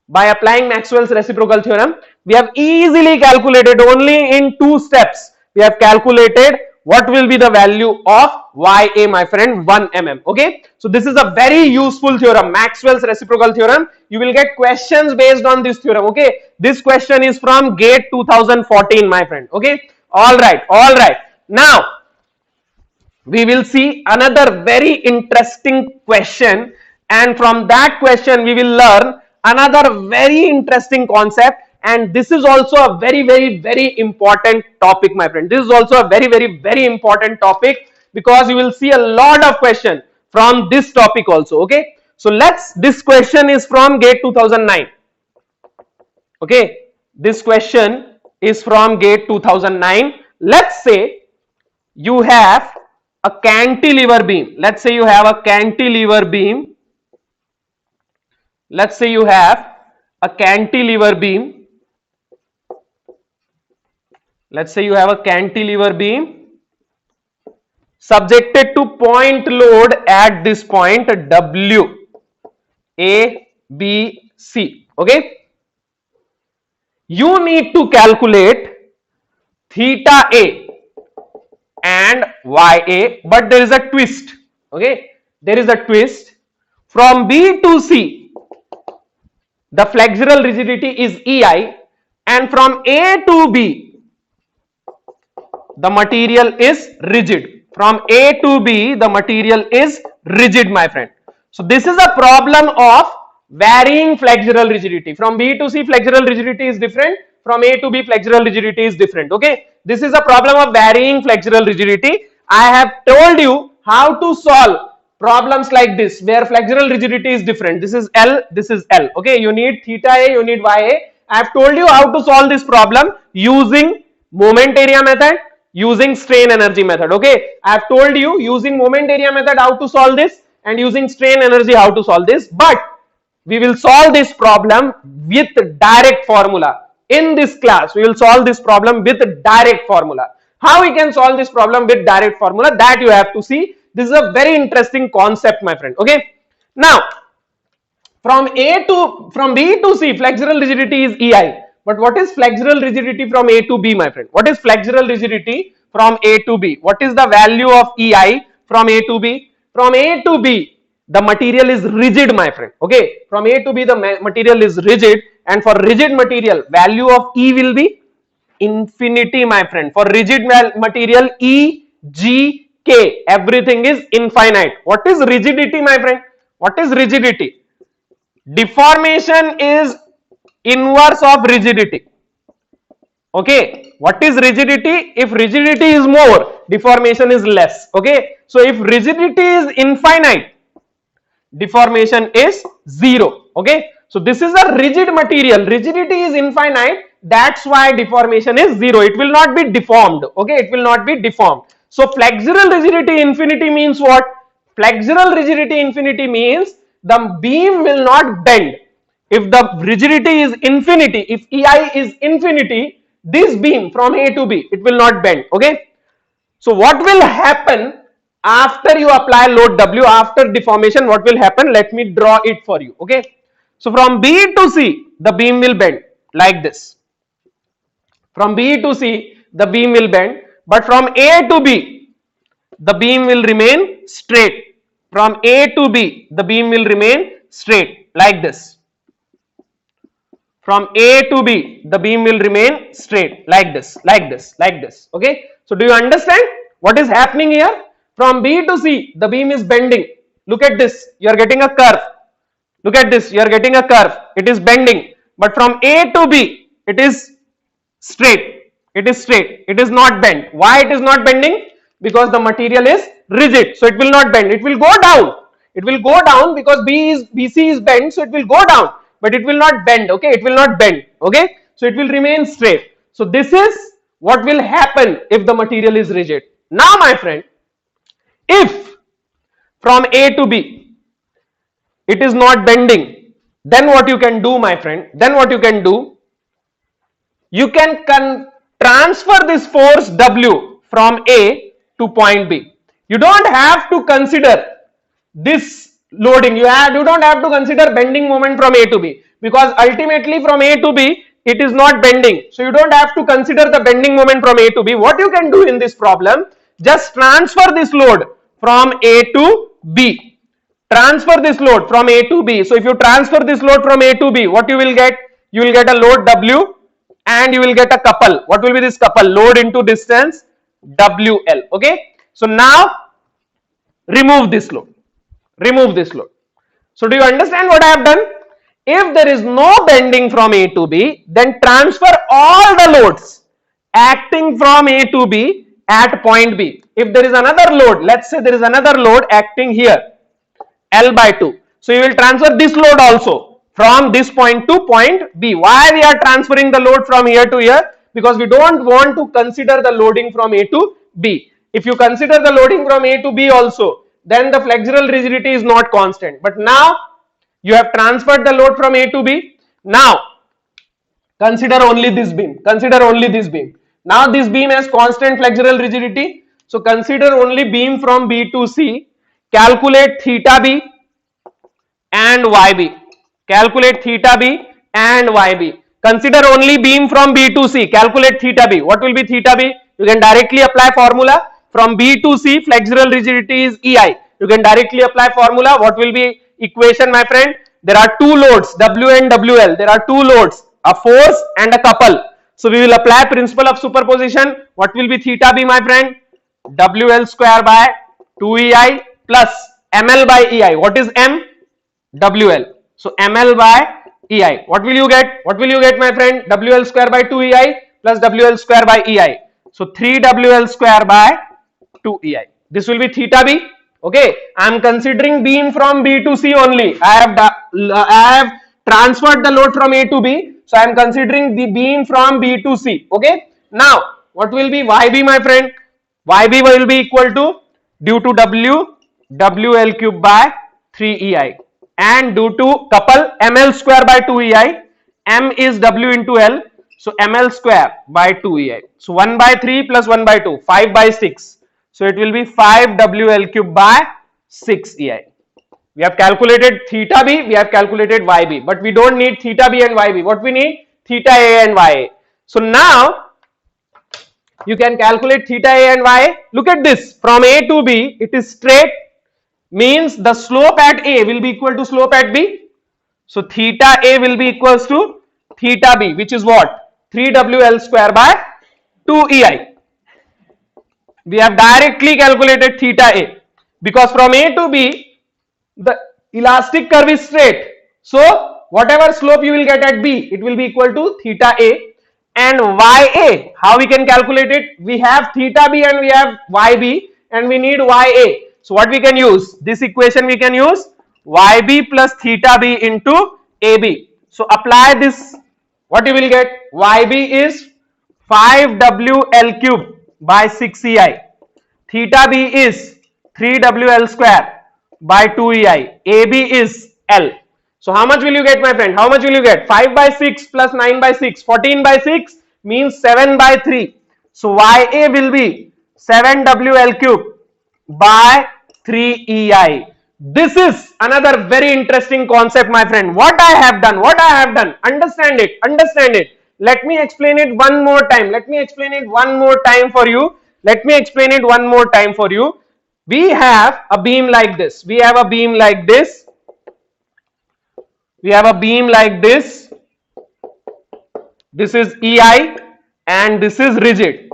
A: by applying Maxwell's reciprocal theorem, we have easily calculated only in 2 steps. We have calculated what will be the value of YA, my friend, 1 mm. Okay. So this is a very useful theorem, Maxwell's reciprocal theorem. You will get questions based on this theorem. Okay. This question is from GATE 2014, my friend. Okay. All right. Now we will see another very interesting question, and from that question we will learn another very interesting concept, and this is also a very important topic, my friend. This is also a very important topic, because you will see a lot of question from this topic also. Okay, so this question is from GATE 2009. Okay, this question is from GATE 2009. Let's say you have a cantilever beam. Let's say you have a cantilever beam. Let's say you have a cantilever beam. Let's say you have a cantilever beam subjected to point load at this point W, A, B, C. Okay. You need to calculate theta A and YA, but there is a twist. Okay, there is a twist. From B to C, the flexural rigidity is EI, and from A to B, the material is rigid. From A to B, the material is rigid, my friend. So this is a problem of varying flexural rigidity. From B to C, flexural rigidity is different. From A to B, flexural rigidity is different. Okay, this is a problem of varying flexural rigidity. I have told you how to solve problems like this, where flexural rigidity is different. This is L, this is L. Okay, you need theta A, you need YA. I have told you how to solve this problem using moment area method, using strain energy method. Okay, I have told you using moment area method how to solve this, and using strain energy how to solve this. But we will solve this problem with direct formula. In this class, we will solve this problem with direct formula. How we can solve this problem with direct formula, that you have to see. This is a very interesting concept, my friend. Okay. Now, from B to C, flexural rigidity is EI. But what is flexural rigidity from A to B, my friend? What is flexural rigidity from A to B? What is the value of EI from A to B? From A to B, the material is rigid, my friend. Okay. From A to B, the material is rigid, and for rigid material, value of E will be infinity, my friend. For rigid material, E, G, K, everything is infinite. What is rigidity, my friend? What is rigidity? Deformation is inverse of rigidity. Okay, what is rigidity? If rigidity is more, deformation is less. Okay, so if rigidity is infinite, deformation is 0. Okay, so this is a rigid material. Rigidity is infinite. That's why deformation is 0. It will not be deformed. Okay, it will not be deformed. So flexural rigidity infinity means what? Flexural rigidity infinity means the beam will not bend. If the rigidity is infinity, if EI is infinity, this beam from A to B, it will not bend. Okay. So what will happen after you apply load W, after deformation, what will happen? Let me draw it for you. Okay. So from B to C, the beam will bend like this. From B to C, the beam will bend, but from A to B, the beam will remain straight. from A to B, the beam will remain straight like this. From A to B, the beam will remain straight like this, like this, like this. Okay. So do you understand what is happening here? From B to C, the beam is bending. Look at this. You are getting a curve. Look at this. You are getting a curve. It is bending. But from A to B, it is straight. It is straight. It is not bent. Why it is not bending? Because the material is rigid. So it will not bend. It will go down. It will go down because BC is bent. So it will go down. But it will not bend. Okay. It will not bend. Okay. So it will remain straight. So this is what will happen if the material is rigid. Now my friend, if from A to B it is not bending, then what you can do, my friend? Then what you can do? You can transfer this force W from A to point B. You don't have to consider this loading. You don't have to consider bending moment from A to B, because ultimately from A to B it is not bending. So you don't have to consider the bending moment from A to B. What you can do in this problem, just transfer this load from A to B. Transfer this load from A to B. So if you transfer this load from A to B, what you will get? You will get a load W and you will get a couple. What will be this couple? Load into distance WL. Okay. So now remove this load. Remove this load. So do you understand what I have done? If there is no bending from A to B, then transfer all the loads acting from A to B at point B. If there is another load, let's say there is another load acting here, L by 2. So you will transfer this load also from this point to point B. Why we are transferring the load from here to here? Because we don't want to consider the loading from A to B. If you consider the loading from A to B also, then the flexural rigidity is not constant. But now you have transferred the load from A to B. Now consider only this beam. Consider only this beam. Now this beam has constant flexural rigidity. So consider only beam from B to C. Calculate theta B and YB. Calculate theta B and YB. Consider only beam from B to C. Calculate theta B. What will be theta B? You can directly apply formula. From B to C, flexural rigidity is EI. You can directly apply formula. What will be equation, my friend? There are two loads, W and WL. There are two loads, a force and a couple. So we will apply principle of superposition. What will be theta B, my friend? WL square by 2EI plus ML by EI. What is M? WL. So ML by EI. What will you get? What will you get, my friend? WL square by 2EI plus WL square by EI. So 3WL square by 2EI. This will be theta B. Okay. I am considering beam from B to C only. I have transferred the load from A to B. So I am considering the beam from B to C. Okay. Now what will be YB, my friend? YB will be equal to, due to W, WL cube by 3EI, and due to couple, ML square by 2EI. M is W into L, so ML square by 2EI. So 1 by 3 plus 1 by 2, 5 by 6. So it will be 5 WL cube by 6EI. We have calculated theta B, we have calculated YB, but we don't need theta B and YB. What we need? Theta A and YA. So now you can calculate theta A and YA. Look at this. From A to B, it is straight, means the slope at A will be equal to slope at B. So theta A will be equals to theta B, which is what? 3WL square by 2EI. We have directly calculated theta A, because from A to B, the elastic curve is straight. So whatever slope you will get at B, it will be equal to theta A. And YA, how we can calculate it? We have theta B and we have YB, and we need YA. So what we can use? This equation we can use YB plus theta B into AB. So apply this. What you will get? YB is 5WL cube by 6EI. Theta B is 3WL square by 2EI. AB is L. So how much will you get, my friend? How much will you get? 5 by 6 plus 9 by 6. 14 by 6 means 7 by 3. So YA will be 7WL cube by 3EI. This is another very interesting concept, my friend. What I have done, understand it. Let me explain it one more time. For you. we have a beam like this. We have a beam like this. We have a beam like this. This is EI and this is rigid.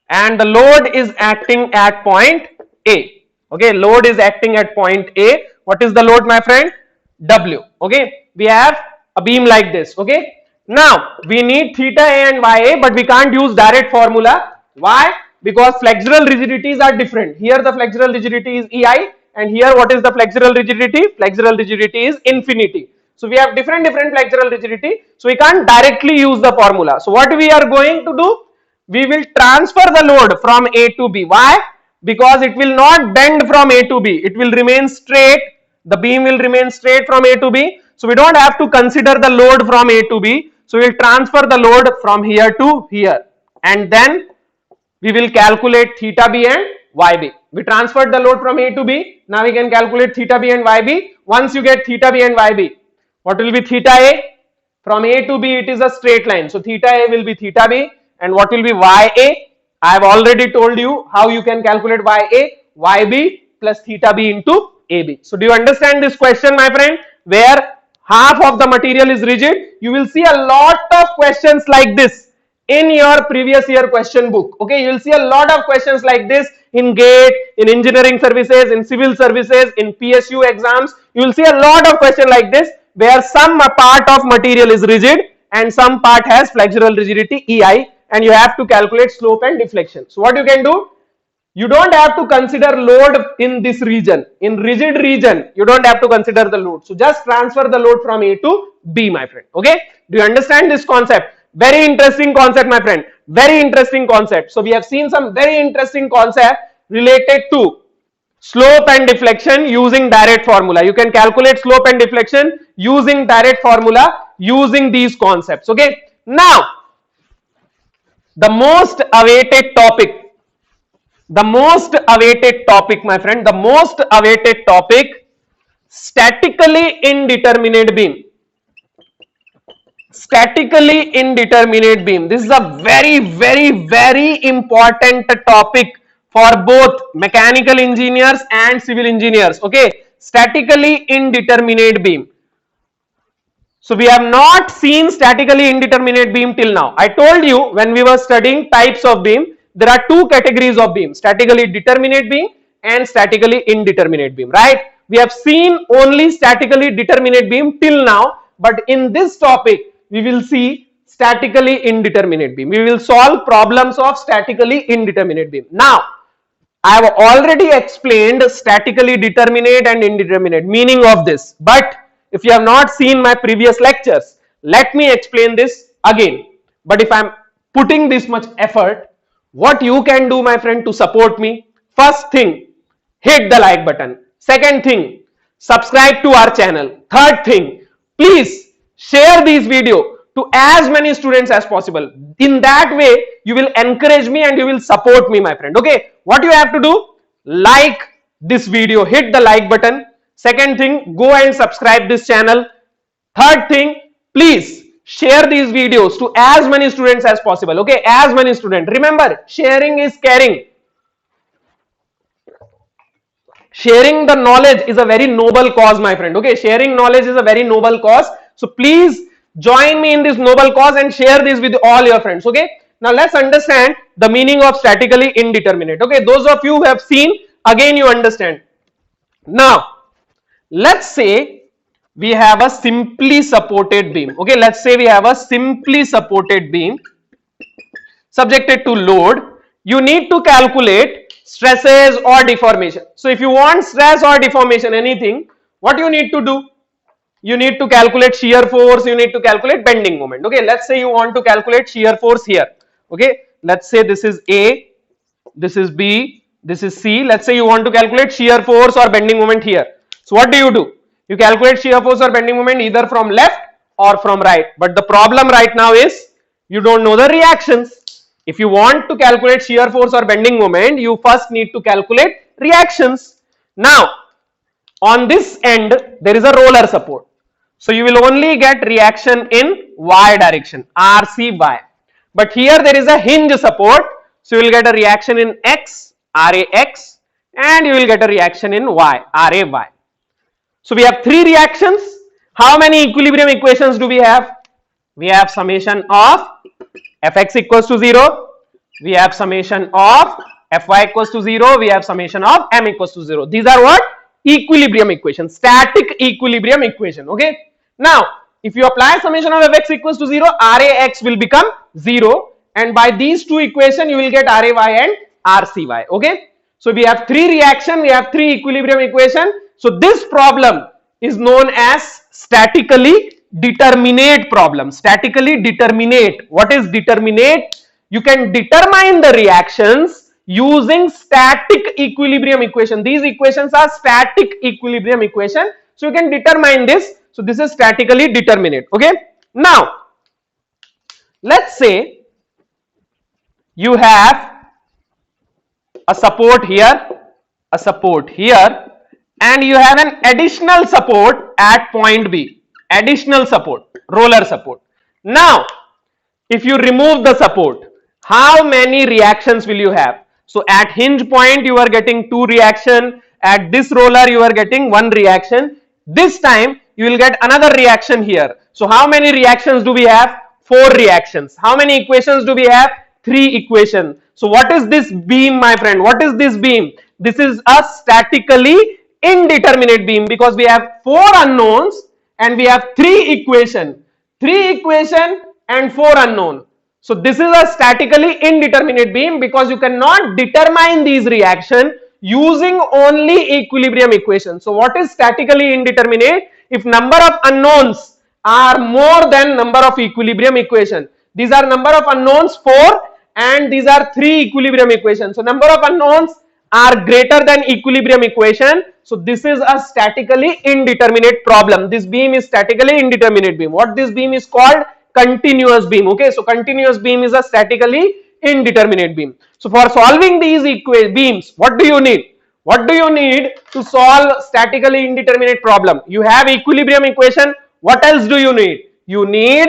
A: And the load is acting at point A. Okay, load is acting at point A. What is the load, my friend? W. Okay, we have a beam like this. Okay, now we need theta A and YA, but we can't use direct formula. Why? Because flexural rigidities are different. Here the flexural rigidity is EI, and here what is the flexural rigidity? Flexural rigidity is infinity. So we have different flexural rigidity. So we can't directly use the formula. So what we are going to do? We will transfer the load from A to B. Why? Because it will not bend from A to B. It will remain straight. The beam will remain straight from A to B. So we don't have to consider the load from A to B. So we will transfer the load from here to here. And then we will calculate theta B and YB. We transferred the load from A to B. Now we can calculate theta B and YB. Once you get theta B and YB, what will be theta A? From A to B it is a straight line. So theta A will be theta B. And what will be YA? I have already told you how you can calculate YA, YB plus theta B into AB. So do you understand this question, my friend? Where half of the material is rigid, you will see a lot of questions like this in your previous year question book. Okay, you will see a lot of questions like this in GATE, in engineering services, in civil services, in PSU exams. You will see a lot of questions like this where some part of material is rigid and some part has flexural rigidity EI, and you have to calculate slope and deflection. So what you can do? You don't have to consider load in this region. In rigid region, you don't have to consider the load. So just transfer the load from A to B, my friend. Okay? Do you understand this concept? Very interesting concept, my friend. Very interesting concept. So we have seen some very interesting concept related to slope and deflection using direct formula. You can calculate slope and deflection using direct formula using these concepts. Okay? Now, the most awaited topic, my friend, the most awaited topic, statically indeterminate beam. Statically indeterminate beam. This is a very important topic for both mechanical engineers and civil engineers. Okay, statically indeterminate beam. So we have not seen statically indeterminate beam till now. I told you when we were studying types of beam, there are two categories of beam: statically determinate beam and statically indeterminate beam, right? We have seen only statically determinate beam till now, but in this topic we will see statically indeterminate beam. We will solve problems of statically indeterminate beam. Now, I have already explained statically determinate and indeterminate meaning of this, but if you have not seen my previous lectures, let me explain this again. But if I am putting this much effort, what you can do, my friend, to support me? First thing, hit the like button. Second thing, subscribe to our channel. Third thing, please share this video to as many students as possible. In that way, you will encourage me and you will support me, my friend. Okay, what you have to do? Like this video, hit the like button. Second thing, go and subscribe this channel. Third thing, please share these videos to as many students as possible. Okay, as many students. Remember, sharing is caring. Sharing the knowledge is a very noble cause, my friend. Okay, sharing knowledge is a very noble cause. So please join me in this noble cause and share this with all your friends. Okay, now let's understand the meaning of statically indeterminate. Okay, those of you who have seen, again you understand. Now, let's say we have a simply supported beam. Okay, let's say we have a simply supported beam subjected to load. You need to calculate stresses or deformation. So if you want stress or deformation, anything, what you need to do? You need to calculate shear force, you need to calculate bending moment. Okay, let's say you want to calculate shear force here. Okay, let's say this is A, this is B, this is C. Let's say you want to calculate shear force or bending moment here. So what do? You calculate shear force or bending moment either from left or from right. But the problem right now is you don't know the reactions. If you want to calculate shear force or bending moment, you first need to calculate reactions. Now, on this end, there is a roller support. So you will only get reaction in Y direction, RCY. But here there is a hinge support. So you will get a reaction in X, RAX, and you will get a reaction in Y, RAY. So we have three reactions. How many equilibrium equations do we have? We have summation of Fx equals to 0. We have summation of Fy equals to 0. We have summation of M equals to 0. These are what? Equilibrium equation, static equilibrium equation. Okay. Now, if you apply summation of Fx equals to 0, Rax will become 0. And by these two equations, you will get Ray and Rcy. Okay. So we have three reaction, we have three equilibrium equation. So this problem is known as statically determinate problem. Statically determinate. What is determinate? You can determine the reactions using static equilibrium equation. These equations are static equilibrium equation. So you can determine this. So this is statically determinate. Okay. Now, let's say you have a support here, and you have an additional support at point B, additional support, roller support. Now, if you remove the support, how many reactions will you have? So at hinge point you are getting 2 reaction, at this roller you are getting 1 reaction. This time you will get another reaction here. So how many reactions do we have? 4 reactions. How many equations do we have? 3 equations. So what is this beam, my friend? What is this beam? This is a statically indeterminate beam, because we have 4 unknowns and we have 3 equation. 3 equation and 4 unknown. So this is a statically indeterminate beam because you cannot determine these reaction using only equilibrium equation. So what is statically indeterminate? If number of unknowns are more than number of equilibrium equation. These are number of unknowns 4 and these are 3 equilibrium equations. So number of unknowns are greater than equilibrium equation. So this is a statically indeterminate problem. This beam is statically indeterminate beam. What this beam is called? Continuous beam. Okay, so continuous beam is a statically indeterminate beam. So for solving these beams, what do you need? What do you need to solve statically indeterminate problem? You have equilibrium equation. What else do you need? You need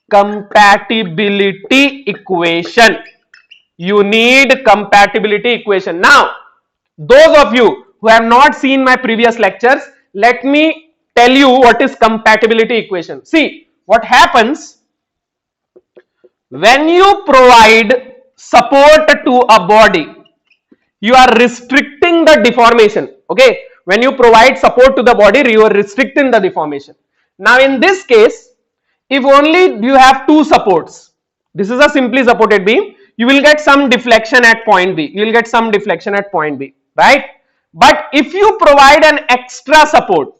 A: compatibility equation. You need compatibility equation. Now, those of you who have not seen my previous lectures, let me tell you what is compatibility equation. See, what happens when you provide support to a body, you are restricting the deformation. Okay, when you provide support to the body, you are restricting the deformation. Now in this case, if only you have 2 supports, this is a simply supported beam, you will get some deflection at point B. You will get some deflection at point B, right? But if you provide an extra support,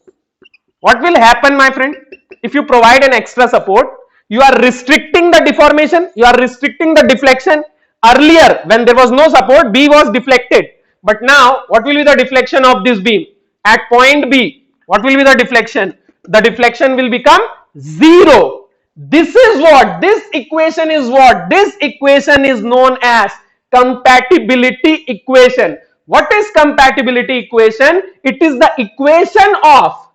A: what will happen, my friend? If you provide an extra support, you are restricting the deformation, you are restricting the deflection. Earlier, when there was no support, B was deflected. But now, what will be the deflection of this beam? At point B, what will be the deflection? The deflection will become 0. This is what? This equation is what? This equation is known as compatibility equation. What is compatibility equation? It is the equation of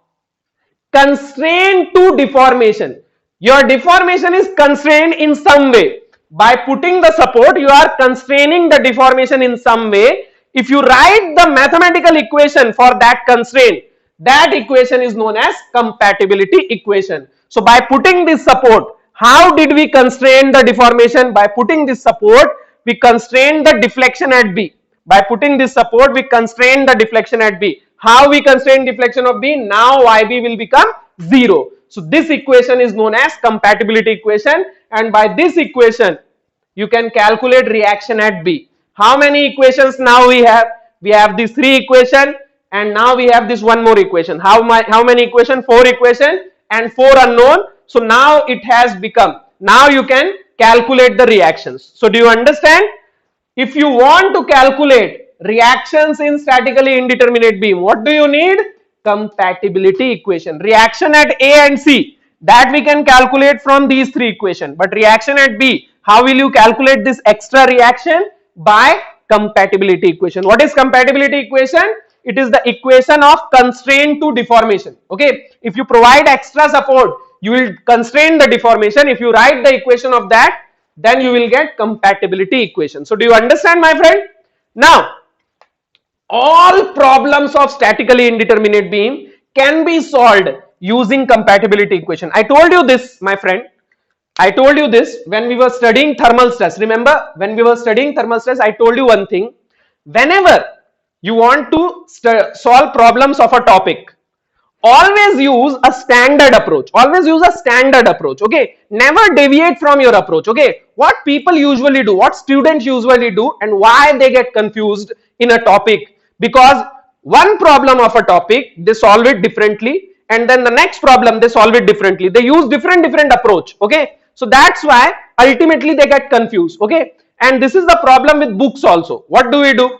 A: constraint to deformation. Your deformation is constrained in some way. By putting the support, you are constraining the deformation in some way. If you write the mathematical equation for that constraint, that equation is known as compatibility equation. So by putting this support, how did we constrain the deformation? By putting this support, we constrain the deflection at B. By putting this support, we constrain the deflection at B. How we constrain deflection of B? Now YB will become 0. So this equation is known as compatibility equation, and by this equation you can calculate reaction at B. How many equations now we have? We have these 3 equations and now we have this one more equation. How many equation? 4 equation and 4 unknown. So now it has become, now you can calculate the reactions. So do you understand? If you want to calculate reactions in statically indeterminate beam, what do you need? Compatibility equation. Reaction at A and C, that we can calculate from these 3 equations. But reaction at B, how will you calculate this extra reaction? By compatibility equation. What is compatibility equation? It is the equation of constraint to deformation. Okay, if you provide extra support, you will constrain the deformation. If you write the equation of that, then you will get compatibility equation. So do you understand, my friend? Now all problems of statically indeterminate beam can be solved using compatibility equation. I told you this, my friend. I told you this when we were studying thermal stress. Remember, when we were studying thermal stress, I told you one thing. Whenever you want to solve problems of a topic, always use a standard approach. Always use a standard approach. Okay, never deviate from your approach. Okay, what people usually do, what students usually do, and why they get confused in a topic, because one problem of a topic they solve it differently, and then the next problem they solve it differently. They use different approach. Okay, so that's why ultimately they get confused. Okay, and this is the problem with books also. What do?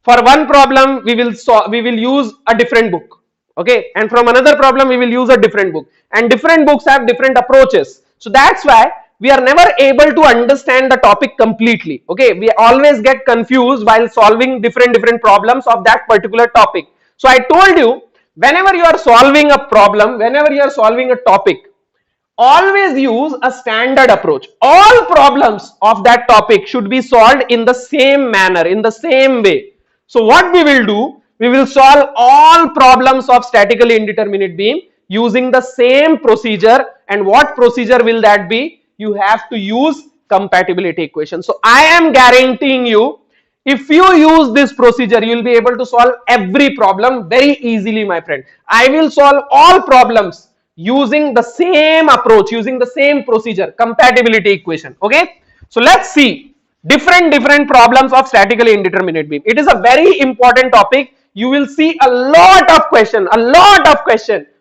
A: For one problem we will use a different book. Okay, and from another problem we will use a different book, and different books have different approaches. So that's why we are never able to understand the topic completely. Okay, we always get confused while solving different problems of that particular topic. So I told you, whenever you are solving a problem, whenever you are solving a topic, always use a standard approach. All problems of that topic should be solved in the same manner, in the same way. So what we will do, we will solve all problems of statically indeterminate beam using the same procedure. And what procedure will that be? You have to use compatibility equation. So I am guaranteeing you, if you use this procedure, you will be able to solve every problem very easily, my friend. I will solve all problems using the same approach, using the same procedure, compatibility equation. Okay, so let's see different problems of statically indeterminate beam. It is a very important topic. You will see a lot of question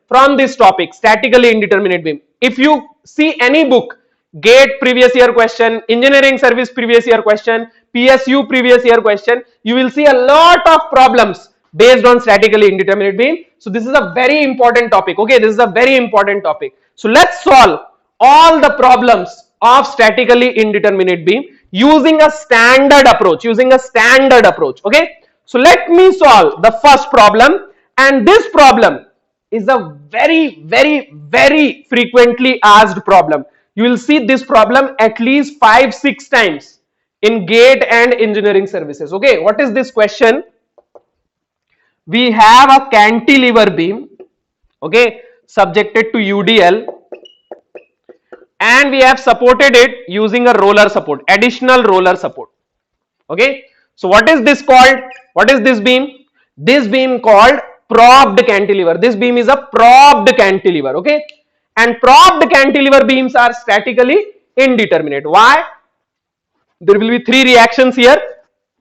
A: from this topic, statically indeterminate beam. If you see any book, GATE previous year question, engineering service previous year question, PSU previous year question, you will see a lot of problems based on statically indeterminate beam. So this is a very important topic. Okay, this is a very important topic. So let's solve all the problems of statically indeterminate beam using a standard approach, Okay, so let me solve the first problem, and this problem is a very frequently asked problem. You will see this problem at least 5-6 times in GATE and engineering services. Okay, what is this question? We have a cantilever beam, okay, subjected to UDL, and we have supported it using a roller support, additional roller support. Okay, so what is this called? What is this beam? This beam called propped cantilever. This beam is a propped cantilever. Okay, and propped cantilever beams are statically indeterminate. Why? There will be 3 reactions here.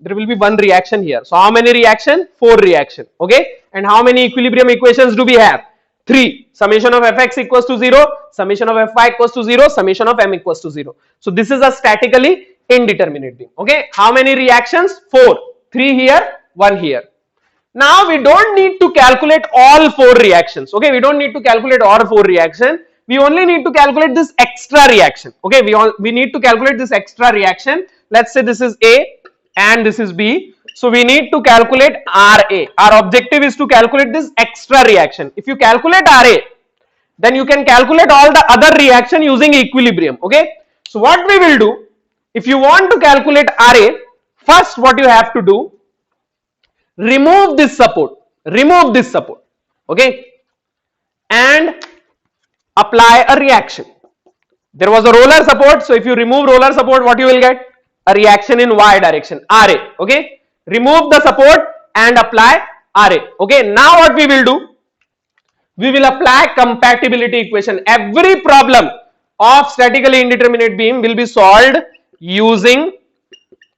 A: There will be 1 reaction here. So how many reaction? 4 reaction. Okay, and how many equilibrium equations do we have? 3. Summation of fx equals to 0, summation of fy equals to 0, summation of m equals to 0. So this is a statically indeterminate beam. Okay, how many reactions? 4. 3 here, 1 here. Now we don't need to calculate all 4 reactions. Okay, we don't need to calculate all 4 reactions. We only need to calculate this extra reaction. Okay, we need to calculate this extra reaction. Let's say this is A and this is B. So we need to calculate RA. Our objective is to calculate this extra reaction. If you calculate RA, then you can calculate all the other reaction using equilibrium. Okay, so what we will do, if you want to calculate RA, first what you have to do, remove this support, okay, and apply a reaction. There was a roller support, so if you remove roller support, what you will get? A reaction in y direction, RA. Okay, remove the support and apply RA. Okay, now what we will do, we will apply compatibility equation. Every problem of statically indeterminate beam will be solved using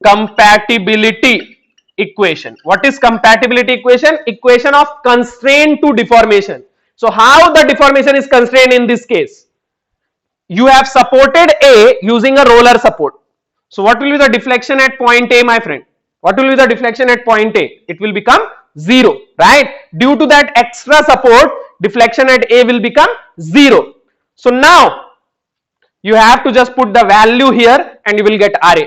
A: compatibility equation. What is compatibility equation? Equation of constraint to deformation. So how the deformation is constrained in this case? You have supported A using a roller support. So what will be the deflection at point A, my friend? What will be the deflection at point A? It will become 0, right? Due to that extra support, deflection at A will become 0. So now you have to just put the value here and you will get RA.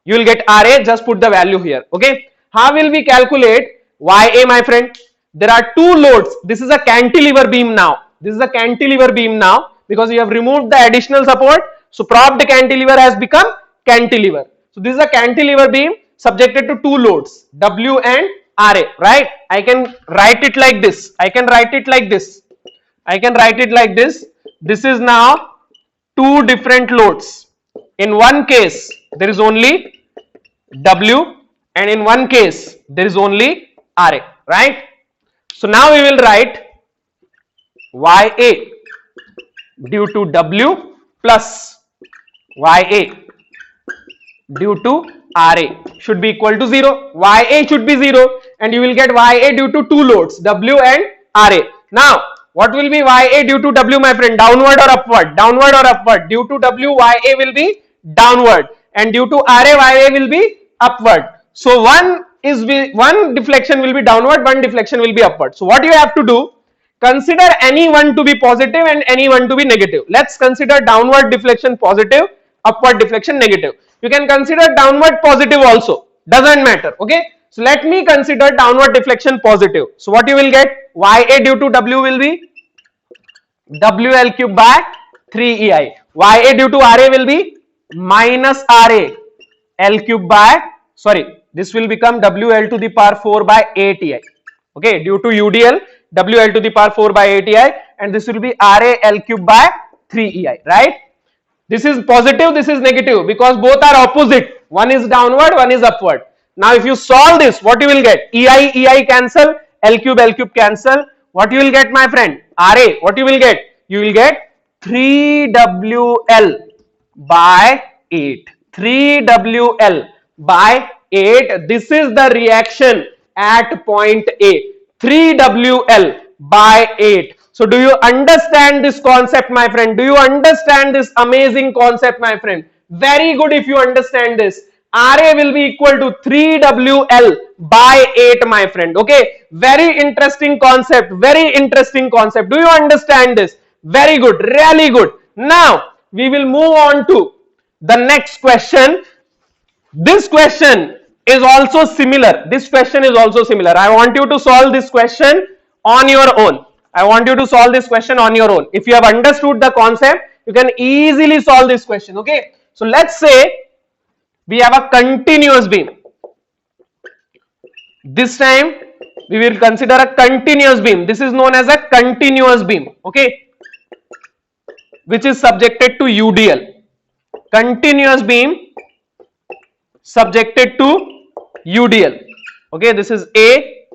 A: You will get RA, just put the value here. Okay. How will we calculate YA, my friend? There are 2 loads. This is a cantilever beam now. This is a cantilever beam now because you have removed the additional support. So propped cantilever has become cantilever. So this is a cantilever beam subjected to 2 loads, W and RA, right? I can write it like this. I can write it like this. I can write it like this. This is now two different loads. In one case, there is only W, and in one case, there is only RA, right? So now we will write YA due to W plus YA due to RA should be equal to 0. YA should be 0, and you will get YA due to two loads, W and RA. Now, what will be YA due to W, my friend? Downward or upward? Downward or upward? Due to W, YA will be downward, and due to RA, YA will be upward. So one deflection will be downward, one deflection will be upward. So what you have to do? Consider any one to be positive and any one to be negative. Let's consider downward deflection positive, upward deflection negative. You can consider downward positive also, doesn't matter. Okay, so let me consider downward deflection positive. So what you will get? YA due to W will be WL cube by 3EI. YA due to RA will be minus RA L cube by, sorry, this will become WL to the power 4 by 8EI. Okay, due to UDL, WL to the power 4 by 8EI, and this will be RA L cube by 3EI, right? This is positive, this is negative, because both are opposite. One is downward, one is upward. Now if you solve this, what you will get? EI cancel, L cube cancel. What you will get, my friend? RA, what you will get? You will get 3WL by 8. 3WL by 8. This is the reaction at point A. 3WL by 8. So do you understand this concept, my friend? Do you understand this amazing concept, my friend? Very good if you understand this. RA will be equal to 3WL by 8, my friend. Okay, very interesting concept, very interesting concept. Do you understand this? Very good, really good. Now we will move on to the next question. This question is also similar. This question is also similar. I want you to solve this question on your own. I want you to solve this question on your own. If you have understood the concept, you can easily solve this question. Okay, so let's say we have a continuous beam. This time we will consider a continuous beam. This is known as a continuous beam, okay, which is subjected to UDL. Continuous beam subjected to UDL. Okay, this is A,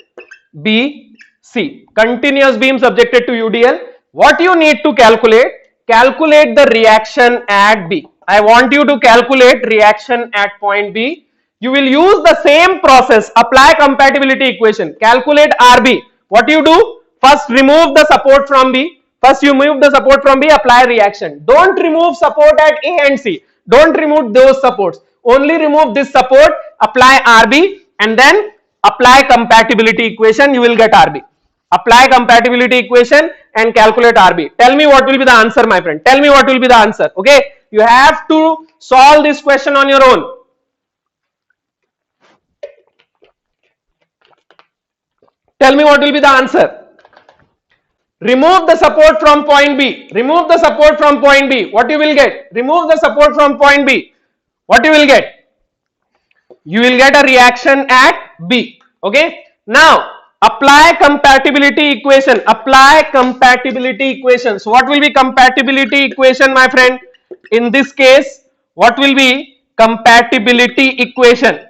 A: B, C. Continuous beam subjected to UDL. What you need to calculate? Calculate the reaction at B. I want you to calculate reaction at point B. You will use the same process. Apply compatibility equation. Calculate RB. What you do? First remove the support from B. First you remove the support from B. Apply reaction. Don't remove support at A and C. Don't remove those supports. Only remove this support. Apply RB and then apply compatibility equation. You will get RB. Apply compatibility equation and calculate RB. Tell me what will be the answer, my friend. Tell me what will be the answer. Okay, you have to solve this question on your own. Tell me what will be the answer. Remove the support from point B. Remove the support from point B. What you will get? Remove the support from point B. What you will get? You will get a reaction at B. Okay, now apply compatibility equation. Apply compatibility equation. So what will be compatibility equation, my friend? In this case, what will be compatibility equation?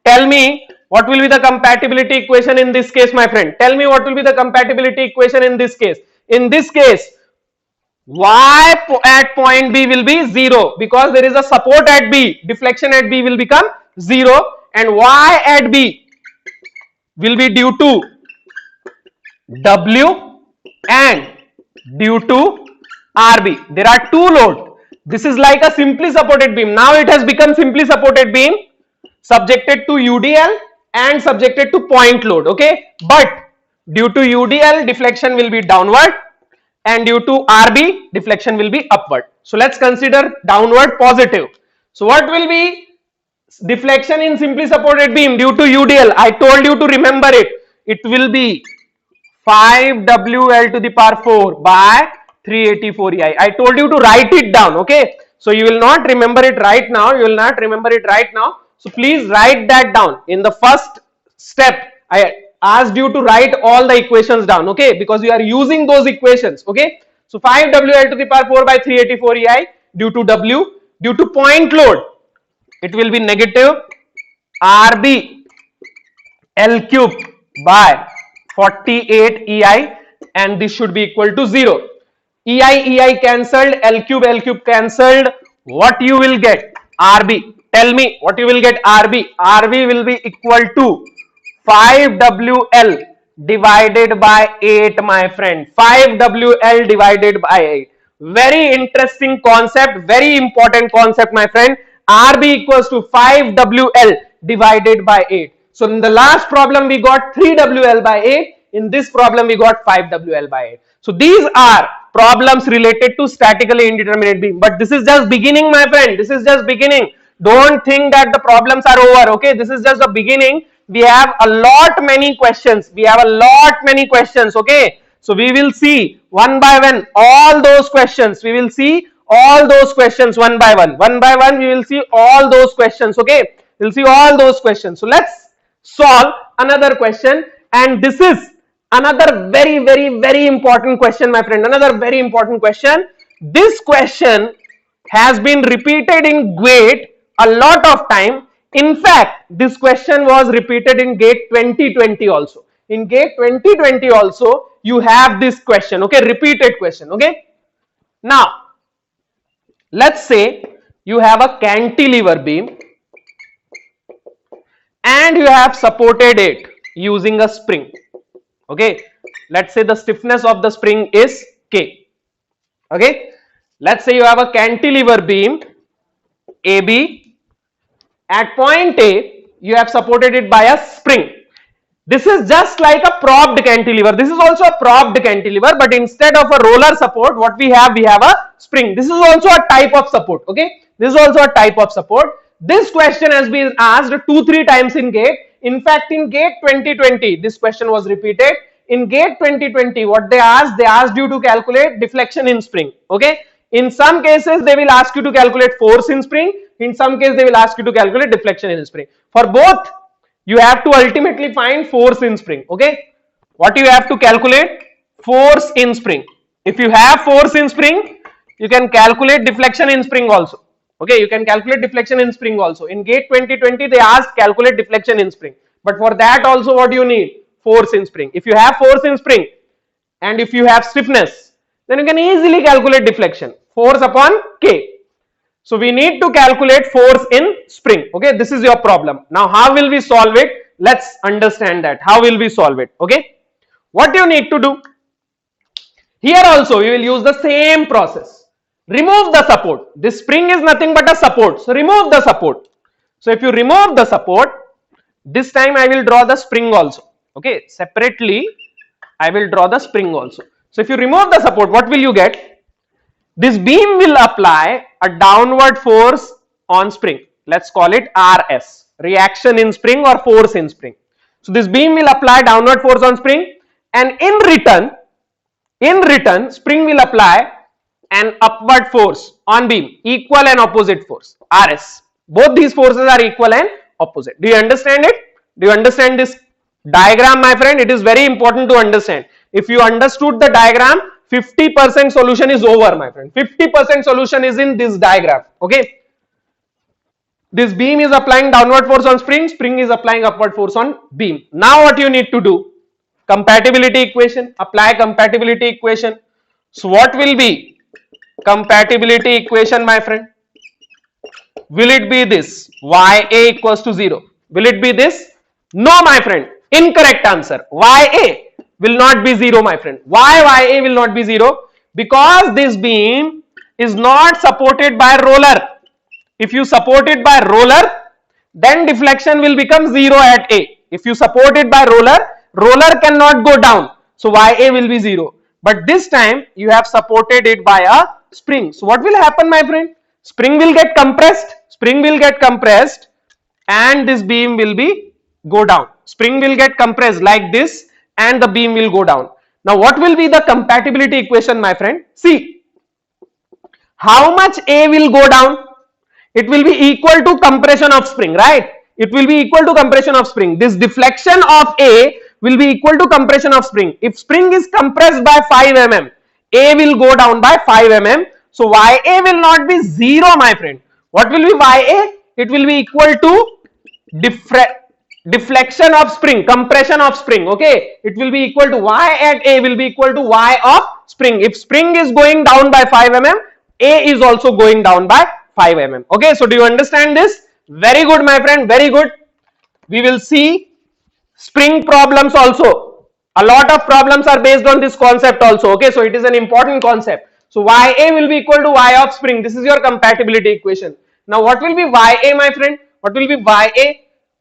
A: Tell me what will be the compatibility equation in this case, my friend. Tell me what will be the compatibility equation in this case. In this case, Y at point B will be 0 because there is a support at B. Deflection at B will become 0, and Y at B will be due to W and due to RB. There are two loads. This is like a simply supported beam. Now it has become simply supported beam subjected to UDL and subjected to point load. Okay, but due to UDL deflection will be downward and due to RB deflection will be upward. So let's consider downward positive. So what will be deflection in simply supported beam due to UDL? I told you to remember it. It will be 5WL to the power 4 by 384 EI. I told you to write it down. Okay, so you will not remember it right now. You will not remember it right now. So please write that down. In the first step, I asked you to write all the equations down, okay, because you are using those equations, okay. So 5WL to the power 4 by 384 EI due to W, due to point load, it will be negative RB L cube by 48 EI, and this should be equal to 0. EI cancelled, L cube cancelled. What you will get? RB. Tell me what you will get. RB. RB will be equal to 5WL divided by 8, my friend. 5WL divided by 8. Very interesting concept, very important concept, my friend. RB equals to 5WL divided by 8. So in the last problem we got 3WL by 8. In this problem we got 5WL by 8. So these are problems related to statically indeterminate beam. But this is just beginning, my friend. This is just beginning. Don't think that the problems are over. Okay, this is just the beginning. We have a lot many questions. We have a lot many questions. Okay, so we will see one by one all those questions. We will see all those questions one by one. One by one we will see all those questions. Okay, we'll see all those questions. So let's solve another question, and this is another very important question, my friend. Another very important question. This question has been repeated in GATE a lot of time. In fact, this question was repeated in GATE 2020 also. In GATE 2020 also you have this question, okay, repeated question. Okay, now let's say you have a cantilever beam and you have supported it using a spring. Okay, let's say the stiffness of the spring is K. Okay, let's say you have a cantilever beam AB. At point A, you have supported it by a spring. This is just like a propped cantilever. This is also a propped cantilever, but instead of a roller support, what we have a spring. This is also a type of support. Okay, this is also a type of support. This question has been asked 2-3 times in GATE. In fact, in GATE 2020, this question was repeated. In GATE 2020, what they asked you to calculate deflection in spring. Okay, in some cases they will ask you to calculate force in spring. In some cases they will ask you to calculate deflection in spring. For both, you have to ultimately find force in spring. Okay, what you have to calculate? Force in spring. If you have force in spring, you can calculate deflection in spring also. Okay, you can calculate deflection in spring also. In GATE 2020, they asked calculate deflection in spring. But for that also, what do you need? Force in spring. If you have force in spring and if you have stiffness, then you can easily calculate deflection. Force upon K. So we need to calculate force in spring. Okay, this is your problem. Now how will we solve it? Let's understand that. How will we solve it? Okay, what you need to do? Here also we will use the same process. Remove the support. This spring is nothing but a support. So remove the support. So if you remove the support, this time I will draw the spring also. Okay, separately I will draw the spring also. So if you remove the support, what will you get? This beam will apply a downward force on spring. Let's call it RS, reaction in spring or force in spring. So this beam will apply downward force on spring, and in return spring will apply an upward force on beam, equal and opposite force, RS. Both these forces are equal and opposite. Do you understand it? Do you understand this diagram, my friend? It is very important to understand. If you understood the diagram, 50% solution is over, my friend. 50% solution is in this diagram. Okay, this beam is applying downward force on spring, spring is applying upward force on beam. Now what you need to do? Compatibility equation. Apply compatibility equation. So what will be compatibility equation, my friend? Will it be this? YA equals to 0. Will it be this? No, my friend. Incorrect answer. YA will not be 0, my friend. Why YA will not be 0? Because this beam is not supported by roller. If you support it by roller, then deflection will become 0 at A. If you support it by roller, roller cannot go down. So YA will be 0. But this time you have supported it by a spring. So what will happen, my friend? Spring will get compressed. Spring will get compressed and this beam will be go down. Spring will get compressed like this and the beam will go down. Now what will be the compatibility equation, my friend? See, how much A will go down? It will be equal to compression of spring, right? it will be equal to compression of spring. This deflection of A will be equal to compression of spring. If spring is compressed by 5 mm, A will go down by 5 mm. So YA will not be 0, my friend. What will be YA? It will be equal to deflection of spring, compression of spring. Okay, it will be equal to Y at A will be equal to Y of spring. If spring is going down by 5 mm, A is also going down by 5 mm. Okay, so do you understand this? Very good, my friend, very good. We will see spring problems also. A lot of problems are based on this concept also. Okay, so it is an important concept. So YA will be equal to Y of spring. This is your compatibility equation. Now what will be YA, my friend? What will be YA?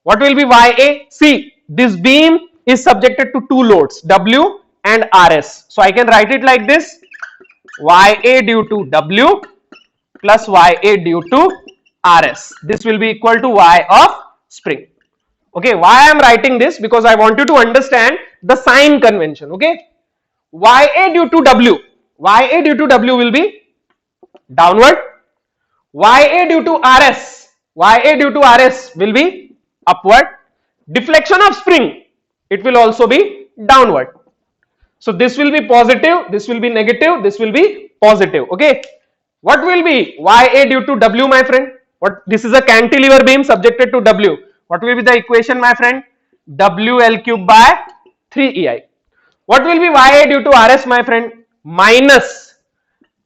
A: What will be YA? See, this beam is subjected to two loads, W and RS. So I can write it like this: YA due to W plus YA due to RS. This will be equal to Y of spring. Okay, why I am writing this? Because I want you to understand the sign convention. Okay, YA due to W. YA due to W will be downward. YA due to RS. YA due to RS will be upward. Deflection of spring, it will also be downward. So this will be positive, this will be negative, this will be positive. Okay, what will be YA due to W, my friend? What, this is a cantilever beam subjected to W. What will be the equation, my friend? WL cube by 3EI. What will be YA due to RS, my friend? Minus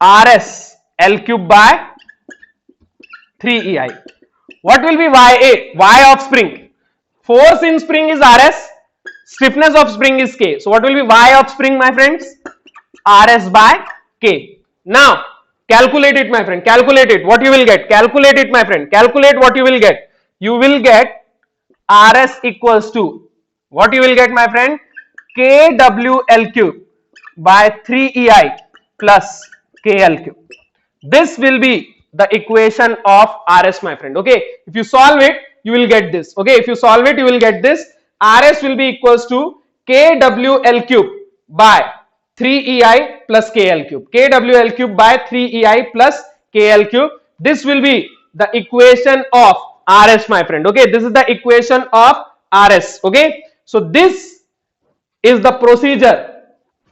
A: RS L cube by 3EI. What will be YA? Y of spring. Force in spring is RS. Stiffness of spring is K. So what will be Y of spring, my friends? RS by K. Now calculate it, my friend. Calculate it. What you will get? Calculate it, my friend. Calculate what you will get. You will get RS equals to what you will get, my friend? KWL cube by 3EI plus KL cube. This will be the equation of RS, my friend. Okay, if you solve it, you will get this. Okay, if you solve it, you will get this. RS will be equals to KWL cube by 3EI plus KL cube. KWL cube by 3EI plus KL cube. This will be the equation of RS, my friend. Okay, this is the equation of RS. Okay, so this is the procedure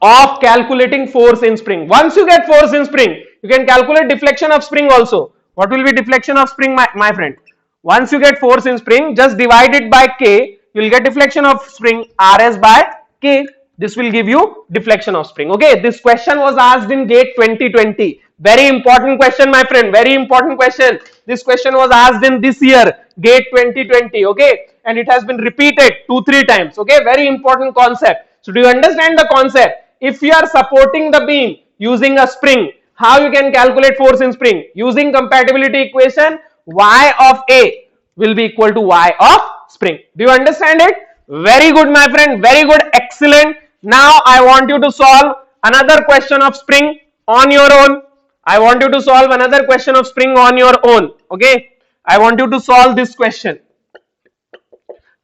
A: of calculating force in spring. Once you get force in spring, you can calculate deflection of spring also. What will be deflection of spring, my friend? Once you get force in spring, just divide it by K. You will get deflection of spring RS by K. This will give you deflection of spring. Okay, this question was asked in GATE 2020. Very important question, my friend. Very important question. This question was asked in this year, GATE 2020. Okay, and it has been repeated 2-3 times. Okay, very important concept. So do you understand the concept? If you are supporting the beam using a spring, how you can calculate force in spring? Using compatibility equation, Y of A will be equal to Y of spring. Do you understand it? Very good, my friend. Very good. Excellent. Now I want you to solve another question of spring on your own. I want you to solve another question of spring on your own. Okay, I want you to solve this question.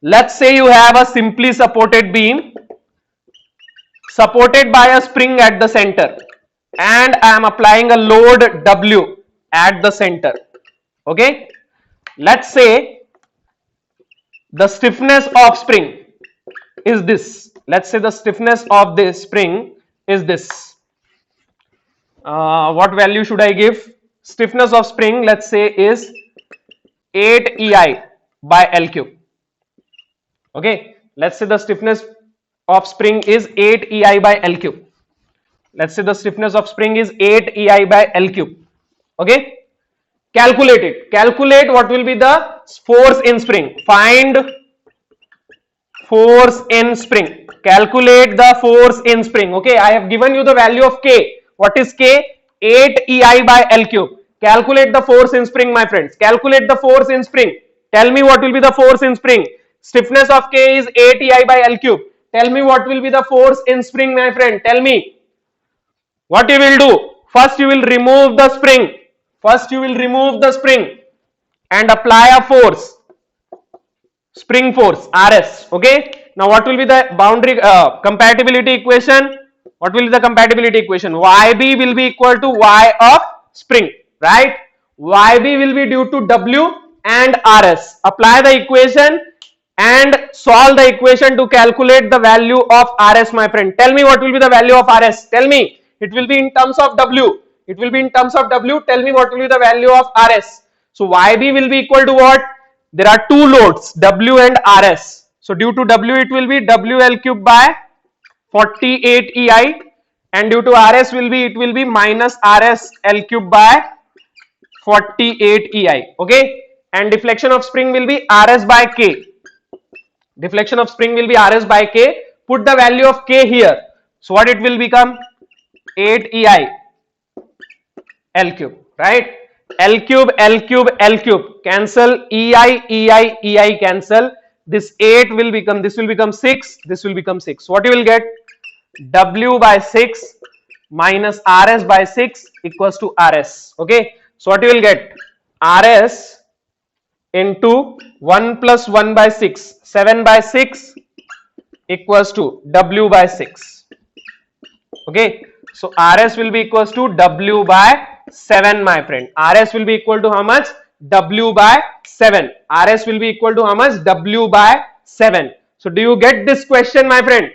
A: Let's say you have a simply supported beam supported by a spring at the center, and I am applying a load W at the center. Okay, let's say the stiffness of spring is this. Let's say the stiffness of this spring is this. What value should I give? Stiffness of spring, let's say, is 8 EI by L cube. Okay, let's say the stiffness of spring is 8 EI by L cube. Let's say the stiffness of spring is 8 EI by L cube. Okay, calculate it. Calculate what will be the force in spring. Find force in spring. Calculate the force in spring. Okay, I have given you the value of K. What is K? 8 EI by L cube. Calculate the force in spring, my friends. Calculate the force in spring. Tell me what will be the force in spring. Stiffness of K is 8 EI by L cube. Tell me what will be the force in spring, my friend. Tell me. What you will do? First you will remove the spring. First you will remove the spring and apply a force. Spring force, RS. Okay. Now what will be the boundary compatibility equation? What will be the compatibility equation? YB will be equal to Y of spring, right? YB will be due to W and RS. Apply the equation and solve the equation to calculate the value of RS, my friend. Tell me what will be the value of RS. Tell me. It will be in terms of W. It will be in terms of W. Tell me what will be the value of RS. So YB will be equal to what? There are two loads, W and RS. So due to W, it will be WL cube by 48 EI, and due to RS it will be minus RS L cube by 48 EI. Okay, and deflection of spring will be RS by K. Deflection of spring will be RS by K. Put the value of K here. So what it will become? 8 EI L cube, right? L cube, L cube, L cube. Cancel. EI, EI, EI cancel. This 8 will become, this will become 6. This will become 6. What you will get? W by 6 minus RS by 6 equals to RS. Okay. So what you will get? RS into 1 plus 1 by 6. 7 by 6 equals to W by 6. Okay. So RS will be equals to W by 7, my friend. RS will be equal to how much? W by 7. RS will be equal to how much? W by 7. So do you get this question, my friend?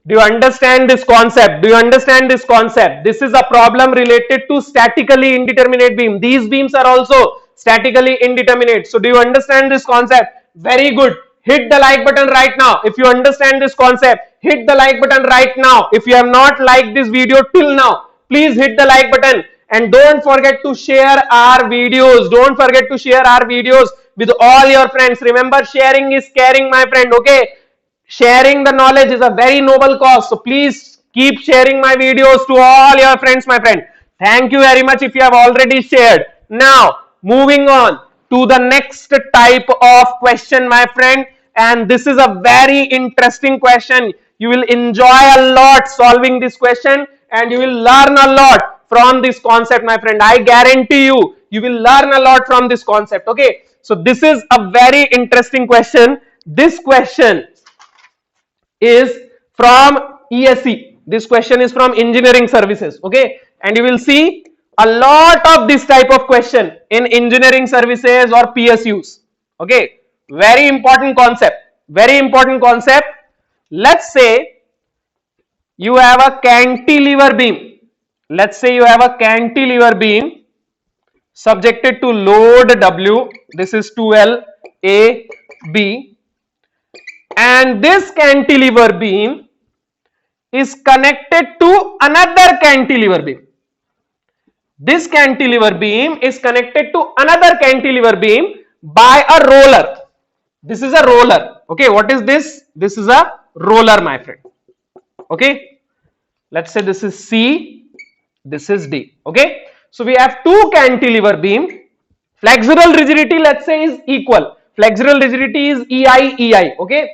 A: Do you understand this concept? Do you understand this concept? This is a problem related to statically indeterminate beam. These beams are also statically indeterminate. So do you understand this concept? Very good. Hit the like button right now. If you understand this concept, hit the like button right now. If you have not liked this video till now, please hit the like button. And don't forget to share our videos. Don't forget to share our videos with all your friends. Remember, sharing is caring, my friend. Okay. Sharing the knowledge is a very noble cause. So please keep sharing my videos to all your friends, my friend. Thank you very much if you have already shared. Now, moving on to the next type of question, my friend. And this is a very interesting question. You will enjoy a lot solving this question and you will learn a lot from this concept, my friend. I guarantee you, you will learn a lot from this concept. Okay. So this is a very interesting question. This question is from ESE. This question is from engineering services. Okay. And you will see a lot of this type of question in engineering services or PSUs. Okay. Very important concept. Very important concept. Let's say you have a cantilever beam. Let's say you have a cantilever beam subjected to load W. This is 2L A B. And this cantilever beam is connected to another cantilever beam. This cantilever beam is connected to another cantilever beam by a roller. This is a roller. Okay, what is this? This is a roller, my friend. Okay, let's say this is C, this is D. Okay, so we have two cantilever beam. Flexural rigidity, let's say, is equal. Flexural rigidity is EI. Okay,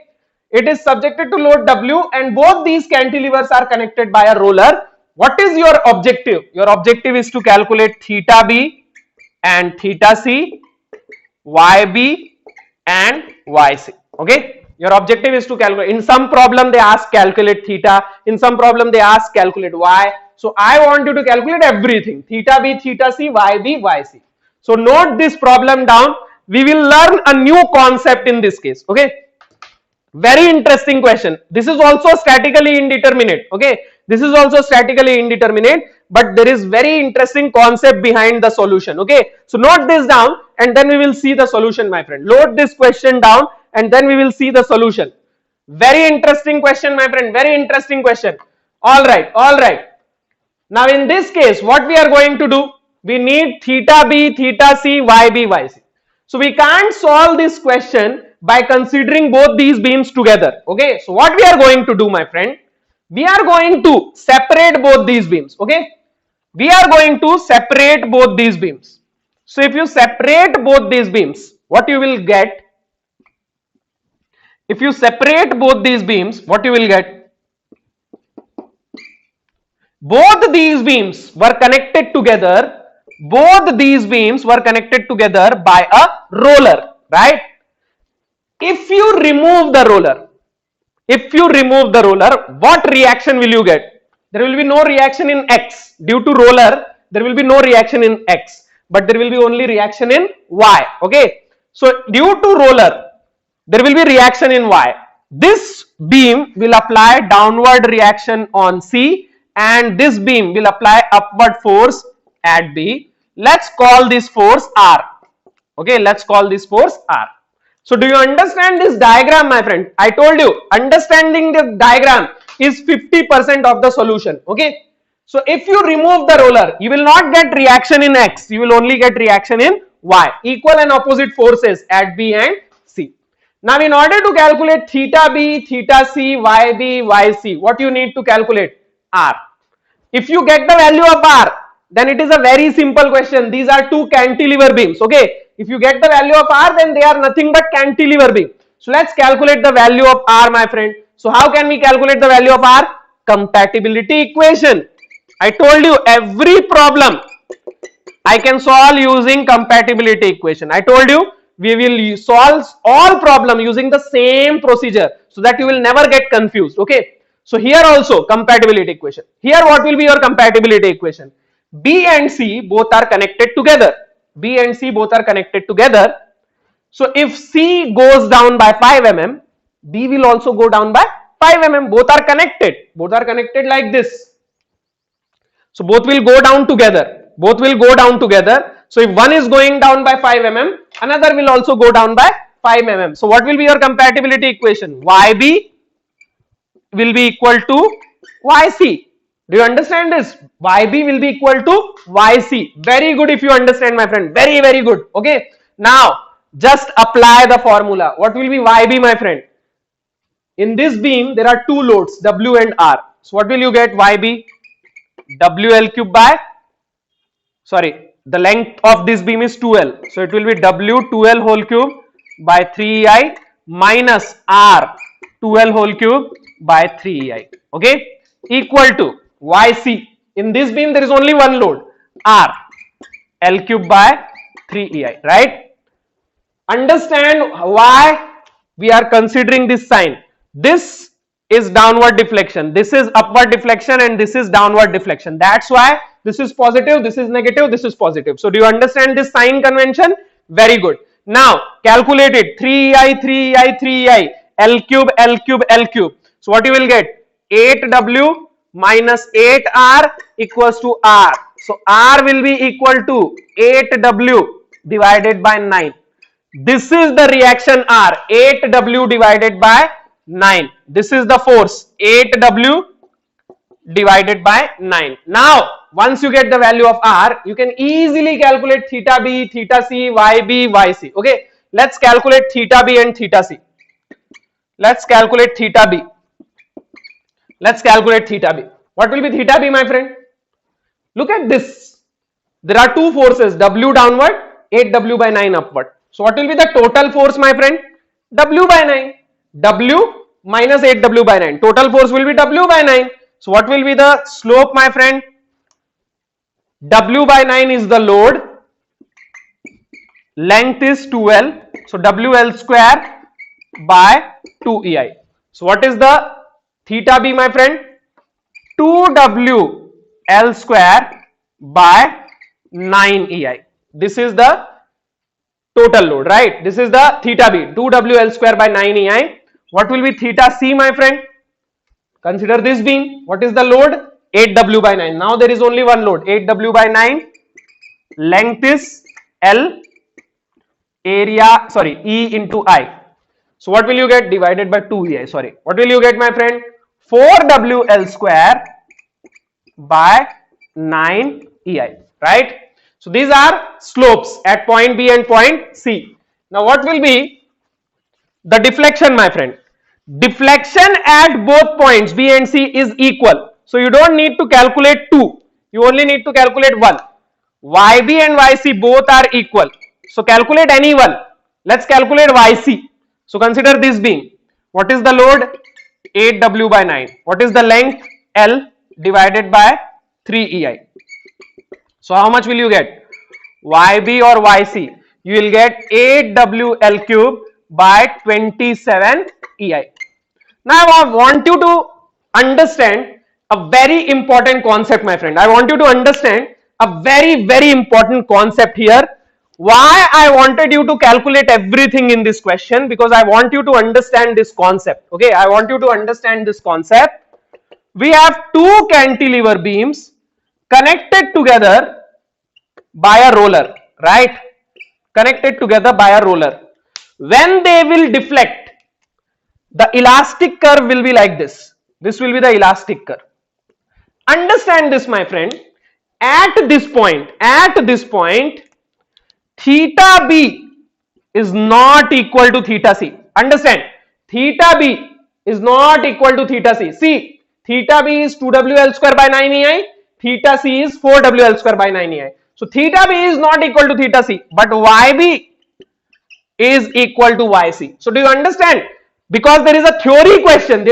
A: it is subjected to load W and both these cantilevers are connected by a roller. What is your objective? Your objective is to calculate theta B and theta C, YB and YC. Okay, your objective is to calculate. In some problem they ask calculate theta, in some problem they ask calculate Y. So I want you to calculate everything, theta B, theta C, YB, YC. So note this problem down. We will learn a new concept in this case. Okay, very interesting question. This is also statically indeterminate. Okay, this is also statically indeterminate, but there is very interesting concept behind the solution. Okay, so note this down and then we will see the solution, my friend. Load this question down and then we will see the solution. Very interesting question, my friend. Very interesting question. All right, all right. Now in this case, what we are going to do? We need theta B, theta C, YB, YC. So we can't solve this question by considering both these beams together. Okay, so what we are going to do, my friend? We are going to separate both these beams. Okay, we are going to separate both these beams. So if you separate both these beams, what you will get? If you separate both these beams, what you will get? Both these beams were connected together. Both these beams were connected together by a roller, right? If you remove the roller, what reaction will you get? There will be no reaction in X. Due to roller, there will be no reaction in X. but there will be only reaction in Y. Okay. So due to roller, there will be reaction in Y. This beam will apply downward reaction on C, and this beam will apply upward force at B. Let's call this force R. Okay, let's call this force R. So do you understand this diagram, my friend? I told you, understanding the diagram is 50% of the solution. Okay. So if you remove the roller, you will not get reaction in X, you will only get reaction in Y. Equal and opposite forces at B and C. Now in order to calculate theta B, theta C, YB, YC, what you need to calculate? R. If you get the value of R, then it is a very simple question. These are two cantilever beams. Okay. If you get the value of R, then they are nothing but cantilever beam. So let's calculate the value of R, my friend. So how can we calculate the value of R? Compatibility equation. I told you every problem I can solve using compatibility equation. I told you we will solve all problem using the same procedure so that you will never get confused. Okay. So here also compatibility equation. Here what will be your compatibility equation? B and C both are connected together. B and C both are connected together. So if C goes down by 5 mm, B will also go down by 5 mm. Both are connected. Both are connected like this. So both will go down together. Both will go down together. So if one is going down by 5 mm, another will also go down by 5 mm. So what will be your compatibility equation? YB will be equal to YC. Do you understand this? YB will be equal to YC. Very good if you understand, my friend. Very, very good. Okay. Now just apply the formula. What will be YB, my friend? In this beam there are two loads, W and R. So what will you get? YB WL cube by, sorry, the length of this beam is 2L. So it will be W 2L whole cube by 3EI minus R 2L whole cube by 3EI. Okay. Equal to YC. In this beam there is only one load, R L cube by 3EI. Right. Understand why we are considering this sign. This is downward deflection, this is upward deflection, and this is downward deflection. That's why this is positive, this is negative, this is positive. So do you understand this sign convention? Very good. Now calculate it. 3EI 3EI 3EI, L cube L cube L cube. So what you will get? 8W minus 8R equals to R. So R will be equal to 8W divided by 9. This is the reaction R, 8W divided by 9. This is the force, 8W divided by 9. Now once you get the value of R, you can easily calculate theta B, theta C, YB, YC. Okay, let's calculate theta B and theta C. Let's calculate theta B. Let's calculate theta B. What will be theta B, my friend? Look at this. There are two forces, W downward, 8W by 9 upward. So what will be the total force, my friend? W by 9. W minus 8W by 9. Total force will be W by 9. So what will be the slope, my friend? W by 9 is the load. Length is 2L. So WL square by 2EI. So what is the theta B, my friend? 2WL square by 9EI. This is the total load, right? This is the theta B, 2WL square by 9EI. What will be theta C, my friend? Consider this beam. What is the load? 8W by 9. Now there is only one load, 8W by 9. Length is L, area, sorry, E into I. So what will you get? Divided by 2EI, sorry. What will you get, my friend? 4WL square by 9EI, right? So these are slopes at point B and point C. Now what will be the deflection, my friend? Deflection at both points B and C is equal. So you don't need to calculate 2. You only need to calculate 1. YB and YC both are equal. So calculate any one. Let's calculate YC. So consider this beam. What is the load? 8W by 9. What is the length? L divided by 3EI. So how much will you get? YB or YC? You will get 8WL cube by 27EI. Now I want you to understand a very important concept, my friend. I want you to understand a very important concept here. Why I wanted you to calculate everything in this question? Because I want you to understand this concept. Okay, I want you to understand this concept. We have two cantilever beams connected together by a roller, right? Connected together by a roller. When they will deflect, the elastic curve will be like this. This will be the elastic curve. Understand this, my friend. At this point, theta b is not equal to theta c. Understand? Theta b is not equal to theta c. See, theta b is 2wL square by 9EI. Theta c is 4wL square by 9EI. So theta b is not equal to theta c, but yb is equal to yc. So do you understand? Because there is a theory question.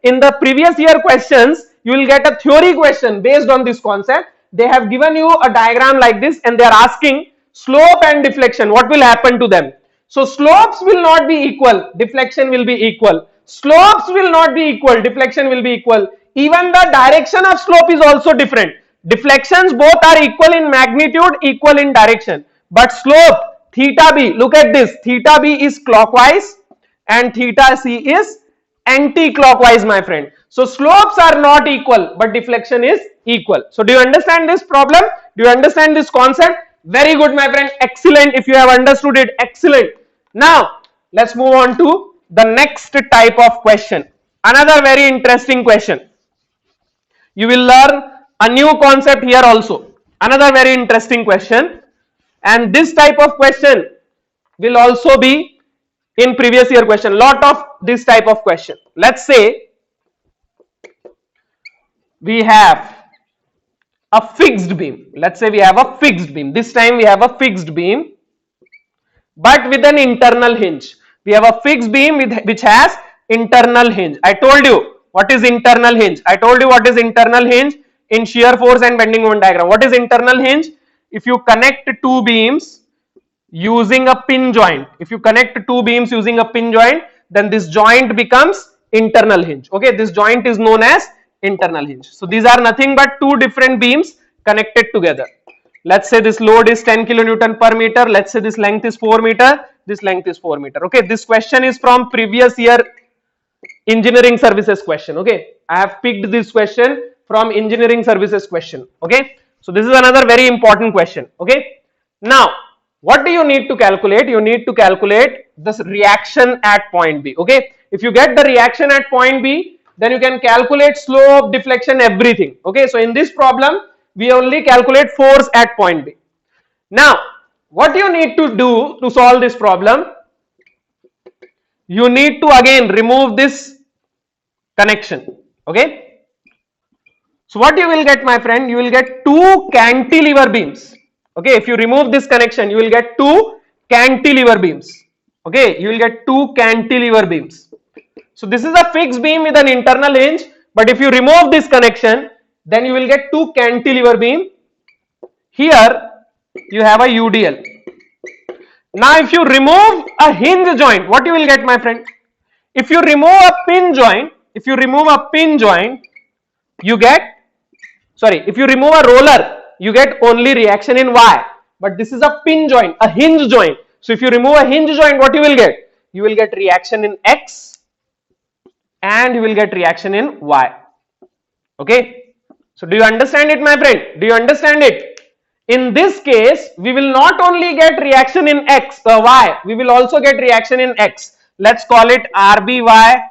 A: In the previous year questions. You will get a theory question based on this concept. They have given you a diagram like this and they are asking slope and deflection. What will happen to them? So slopes will not be equal. Deflection will be equal. Slopes will not be equal. Deflection will be equal. Even the direction of slope is also different. Deflections both are equal in magnitude, equal in direction. But slope, theta b, look at this. Theta b is clockwise and theta c is anti-clockwise, my friend. So slopes are not equal, but deflection is equal. So do you understand this problem? Do you understand this concept? Very good, my friend. Excellent. If you have understood it, excellent. Now let's move on to the next type of question. Another very interesting question. You will learn a new concept here also. Another very interesting question. And this type of question will also be in previous year question. Lot of this type of question. Let's say we have a fixed beam. Let's say we have a fixed beam. This time we have a fixed beam, but with an internal hinge. We have a fixed beam which has internal hinge. I told you what is internal hinge. In shear force and bending moment diagram. What is internal hinge? If you connect two beams using a pin joint, then this joint becomes internal hinge. Okay, this joint is known as internal hinge. So these are nothing but two different beams connected together. Let's say this load is 10 kilonewton per meter. Let's say this length is 4 meter. This length is 4 meter. Okay, this question is from previous year engineering services question. Okay, I have picked this question from engineering services question. Okay, so this is another very important question. Okay, now what do you need to calculate? You need to calculate this reaction at point B. Okay, if you get the reaction at point B, then you can calculate slope, deflection, everything. Okay, so in this problem we only calculate force at point B. Now what you need to do to solve this problem? You need to again remove this connection. Okay, so what you will get, my friend? You will get two cantilever beams. Okay, if you remove this connection, you will get two cantilever beams. Okay, you will get two cantilever beams. So this is a fixed beam with an internal hinge, but if you remove this connection, then you will get two cantilever beam. Here you have a UDL. Now if you remove a hinge joint, what you will get, my friend? If you remove a pin joint, you get, if you remove a roller, you get only reaction in Y. But this is a pin joint, a hinge joint. So if you remove a hinge joint, what you will get? You will get reaction in X and you will get reaction in Y. Okay, so do you understand it, my friend? Do you understand it? In this case, we will not only get reaction in Y, we will also get reaction in X. Let's call it RBY.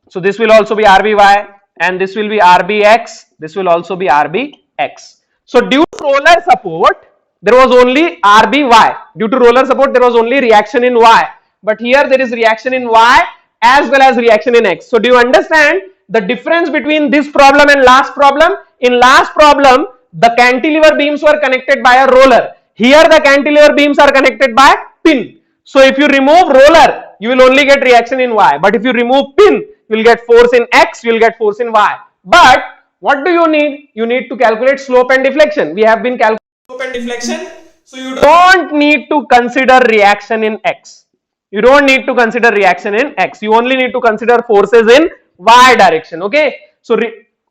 A: So this will also be RBY and this will be RBX. This will also be RBX. So due to roller support, there was only RBY. Due to roller support, there was only reaction in Y. But here there is reaction in Y as well as reaction in X. So do you understand the difference between this problem and last problem? In last problem, the cantilever beams were connected by a roller. Here the cantilever beams are connected by pin. So if you remove roller, you will only get reaction in Y. But if you remove pin, you will get force in X, you will get force in Y. But what do you need? You need to calculate slope and deflection. We have been calculating slope and deflection. So you don't need to consider reaction in X. You don't need to consider reaction in X. You only need to consider forces in Y direction. Okay. So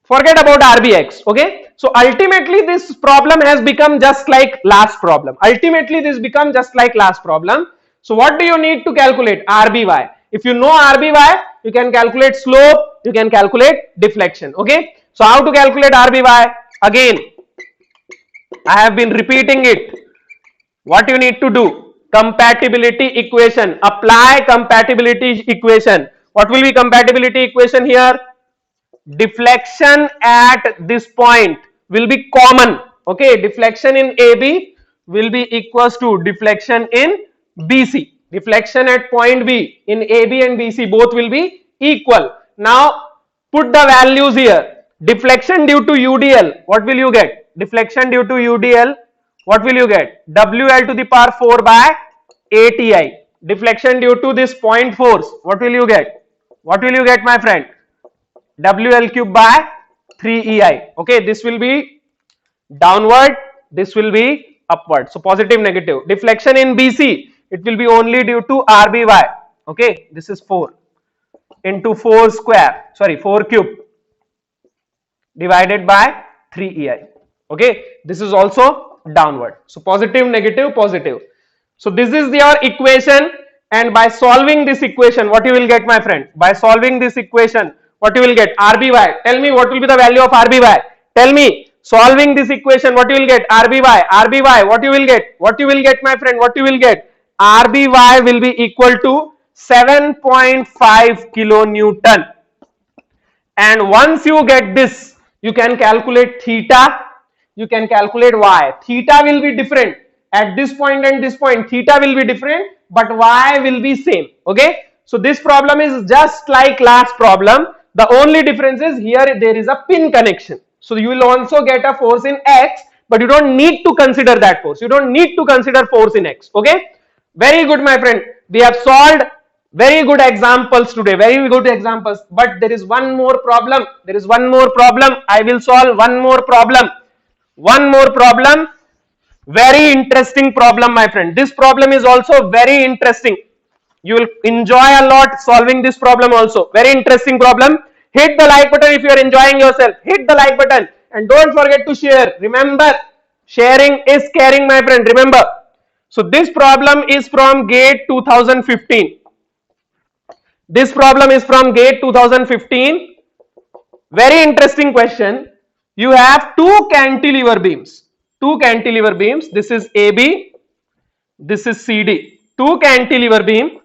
A: Forget about RBX. Okay. So ultimately this problem has become just like last problem. Ultimately this become just like last problem. So what do you need to calculate? RBY. If you know RBY, you can calculate slope, you can calculate deflection. Okay. So how to calculate RBY? Again, I have been repeating it. What you need to do? Compatibility equation. Apply compatibility equation. What will be compatibility equation here? Deflection at this point will be common. Okay, deflection in AB will be equals to deflection in BC. Deflection at point B in AB and BC both will be equal. Now put the values here. Deflection due to UDL, what will you get? Deflection due to UDL, what will you get? WL to the power 4 by ATI. Deflection due to this point force, what will you get? What will you get, my friend? WL cube by 3EI. Okay, this will be downward, this will be upward. So positive, negative. Deflection in BC, it will be only due to RBY. Okay, this is 4 into 4 square, sorry, 4 cube divided by 3EI. Okay, this is also downward. So positive, negative, positive. So this is your equation, and by solving this equation, what you will get, my friend? By solving this equation, what you will get? RBY. Tell me what will be the value of RBY. Tell me, solving this equation, what you will get? RBY. RBY, what you will get? What you will get, my friend? What you will get? RBY will be equal to 7.5 kilonewton. And once you get this, you can calculate theta, you can calculate y. Theta will be different. At this point and this point, theta will be different, but y will be same. Okay. So this problem is just like last problem. The only difference is here there is a pin connection. So you will also get a force in X, but you don't need to consider that force. You don't need to consider force in X. Okay. Very good, my friend. We have solved very good examples today. Very good examples. But there is one more problem. There is one more problem. I will solve one more problem. One more problem. Very interesting problem, my friend. This problem is also very interesting. You will enjoy a lot solving this problem also. Very interesting problem. Hit the like button if you are enjoying yourself. Hit the like button and don't forget to share. Remember, sharing is caring, my friend. Remember. So this problem is from GATE 2015. This problem is from GATE 2015. Very interesting question. You have two cantilever beams. Two cantilever beams. This is AB. This is CD. Two cantilever beam.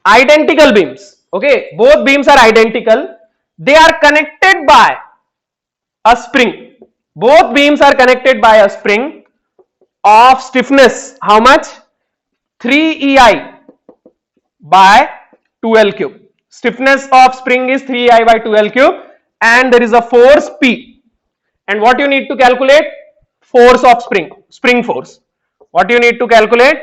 A: Identical beams. Okay. Both beams are identical. They are connected by a spring. Both beams are connected by a spring of stiffness. How much? 3EI by 2L cube. Stiffness of spring is 3EI by 2L cube, and there is a force P. And what you need to calculate? Force of spring. Spring force. What you need to calculate?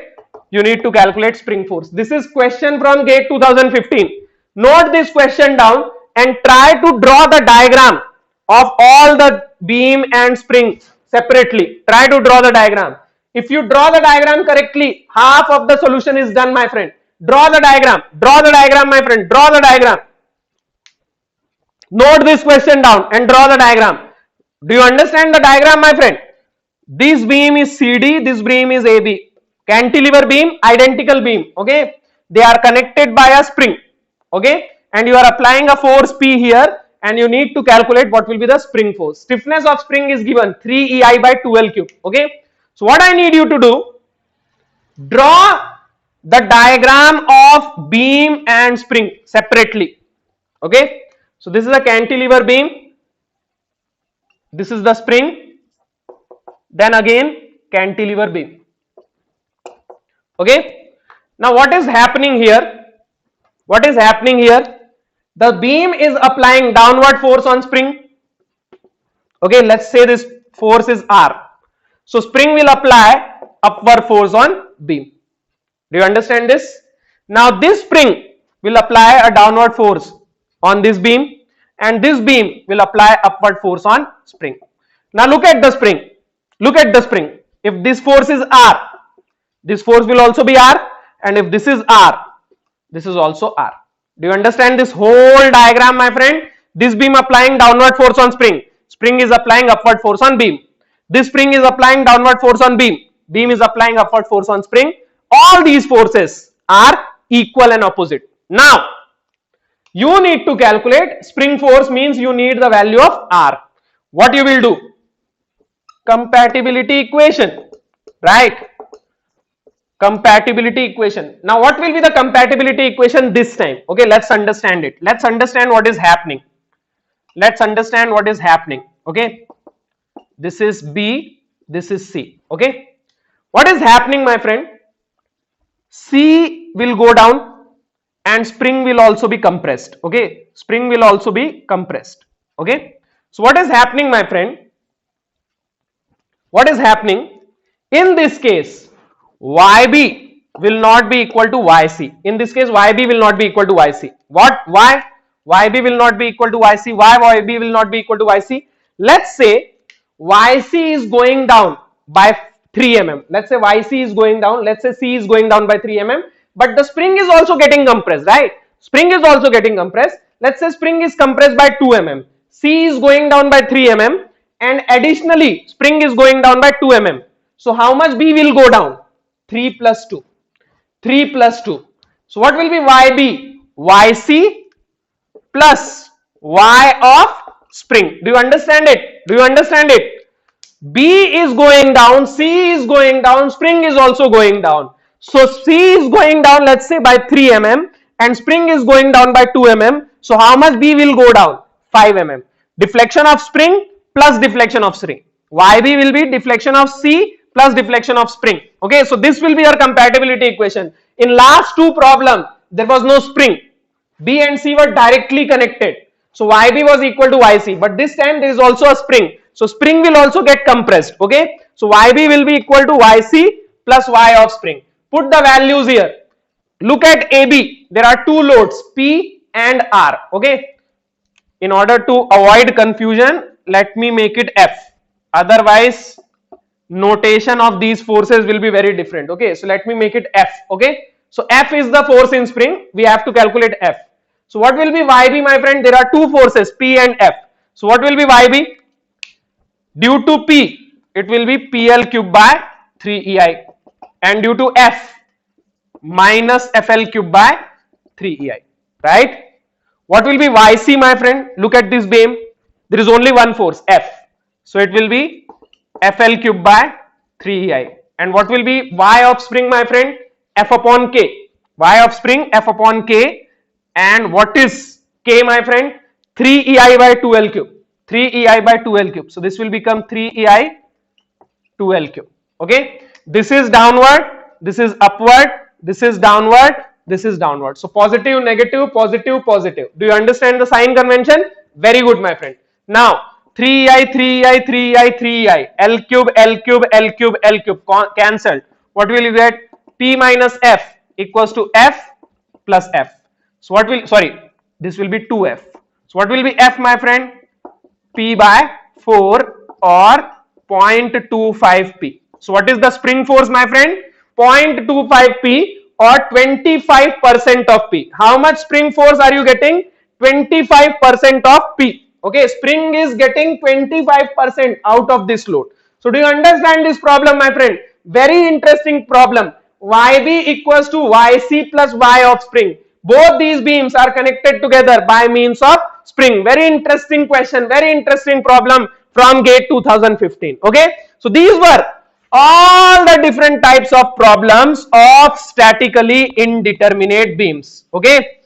A: You need to calculate spring force. This is question from GATE 2015. Note this question down and try to draw the diagram of all the beam and spring separately. Try to draw the diagram. If you draw the diagram correctly, half of the solution is done, my friend. Draw the diagram. Draw the diagram, my friend. Draw the diagram. Note this question down and draw the diagram. Do you understand the diagram, my friend? This beam is CD, this beam is AB. Cantilever beam, identical beam. Okay. They are connected by a spring. Okay. And you are applying a force P here, and you need to calculate what will be the spring force. Stiffness of spring is given 3EI by 2L cube. Okay. So what I need you to do, draw the diagram of beam and spring separately. Okay. So this is a cantilever beam. This is the spring. Then again cantilever beam. Okay. Now what is happening here? What is happening here? The beam is applying downward force on spring. Okay, let's say this force is R. So spring will apply upward force on beam. Do you understand this? Now this spring will apply a downward force on this beam, and this beam will apply upward force on spring. Now look at the spring. Look at the spring. If this force is R, this force will also be R, and if this is R, this is also R. Do you understand this whole diagram, my friend? This beam applying downward force on spring. spring is applying upward force on beam. This spring is applying downward force on beam. Beam is applying upward force on spring. All these forces are equal and opposite. Now, you need to calculate spring force, means you need the value of R. What you will do? Compatibility equation, right? Compatibility equation. Now, what will be the compatibility equation this time? Okay, let's understand it. Let's understand what is happening. Let's understand what is happening. Okay, this is B, this is C. Okay, what is happening, my friend? C will go down and spring will also be compressed. Okay, spring will also be compressed. Okay, so what is happening, my friend? What is happening? In this case, YB will not be equal to YC. In this case, YB will not be equal to YC. What? Why? YB will not be equal to YC. Why YB will not be equal to YC? Let's say YC is going down by 3 mm. Let's say YC is going down. Let's say C is going down by 3 mm. But the spring is also getting compressed, right? Spring is also getting compressed. Let's say spring is compressed by 2 mm. C is going down by 3 mm. And additionally, spring is going down by 2 mm. So how much B will go down? 3 plus 2. 3 plus 2. So what will be YB? YC plus Y of spring. Do you understand it? Do you understand it? B is going down, C is going down, spring is also going down. So C is going down, let's say by 3 mm and spring is going down by 2 mm. So how much B will go down? 5 mm. Deflection of spring plus deflection of spring. YB will be deflection of C plus deflection of spring. Okay, so this will be your compatibility equation. In last two problem, there was no spring. B and C were directly connected. So YB was equal to YC. But this time there is also a spring. So spring will also get compressed. Okay, so YB will be equal to YC plus Y of spring. Put the values here. Look at AB. There are two loads, P and R. Okay, in order to avoid confusion, let me make it F. Otherwise, notation of these forces will be very different. Okay, so let me make it F. Okay, so F is the force in spring. We have to calculate F. So what will be YB, my friend? There are two forces, P and F. So what will be YB? Due to P, it will be PL cube by 3EI, and due to F, minus FL cube by 3EI, right? What will be YC, my friend? Look at this beam. There is only one force, F. So it will be FL cube by 3EI. And what will be Y of spring, my friend? F upon K. Y of spring, F upon K. And what is K, my friend? 3EI by 2L cube. 3EI by 2L cube. So this will become 3EI 2L cube. Okay. This is downward. This is upward. This is downward. This is downward. So positive, negative, positive, positive. Do you understand the sign convention? Very good, my friend. Now 3EI, 3EI, 3EI, 3EI. L cube, L cube, L cube, L cube. Cancelled. What will you get? P minus F equals to F plus F. So what will, sorry, this will be 2F. So what will be F, my friend? P by 4 or 0.25 P. So what is the spring force, my friend? 0.25 P or 25% of P. How much spring force are you getting? 25% of P. Okay, spring is getting 25% out of this load. So do you understand this problem, my friend? Very interesting problem. YB equals to YC plus Y of spring. Both these beams are connected together by means of spring. Very interesting question, very interesting problem from GATE 2015. Okay, so these were all the different types of problems of statically indeterminate beams. Okay,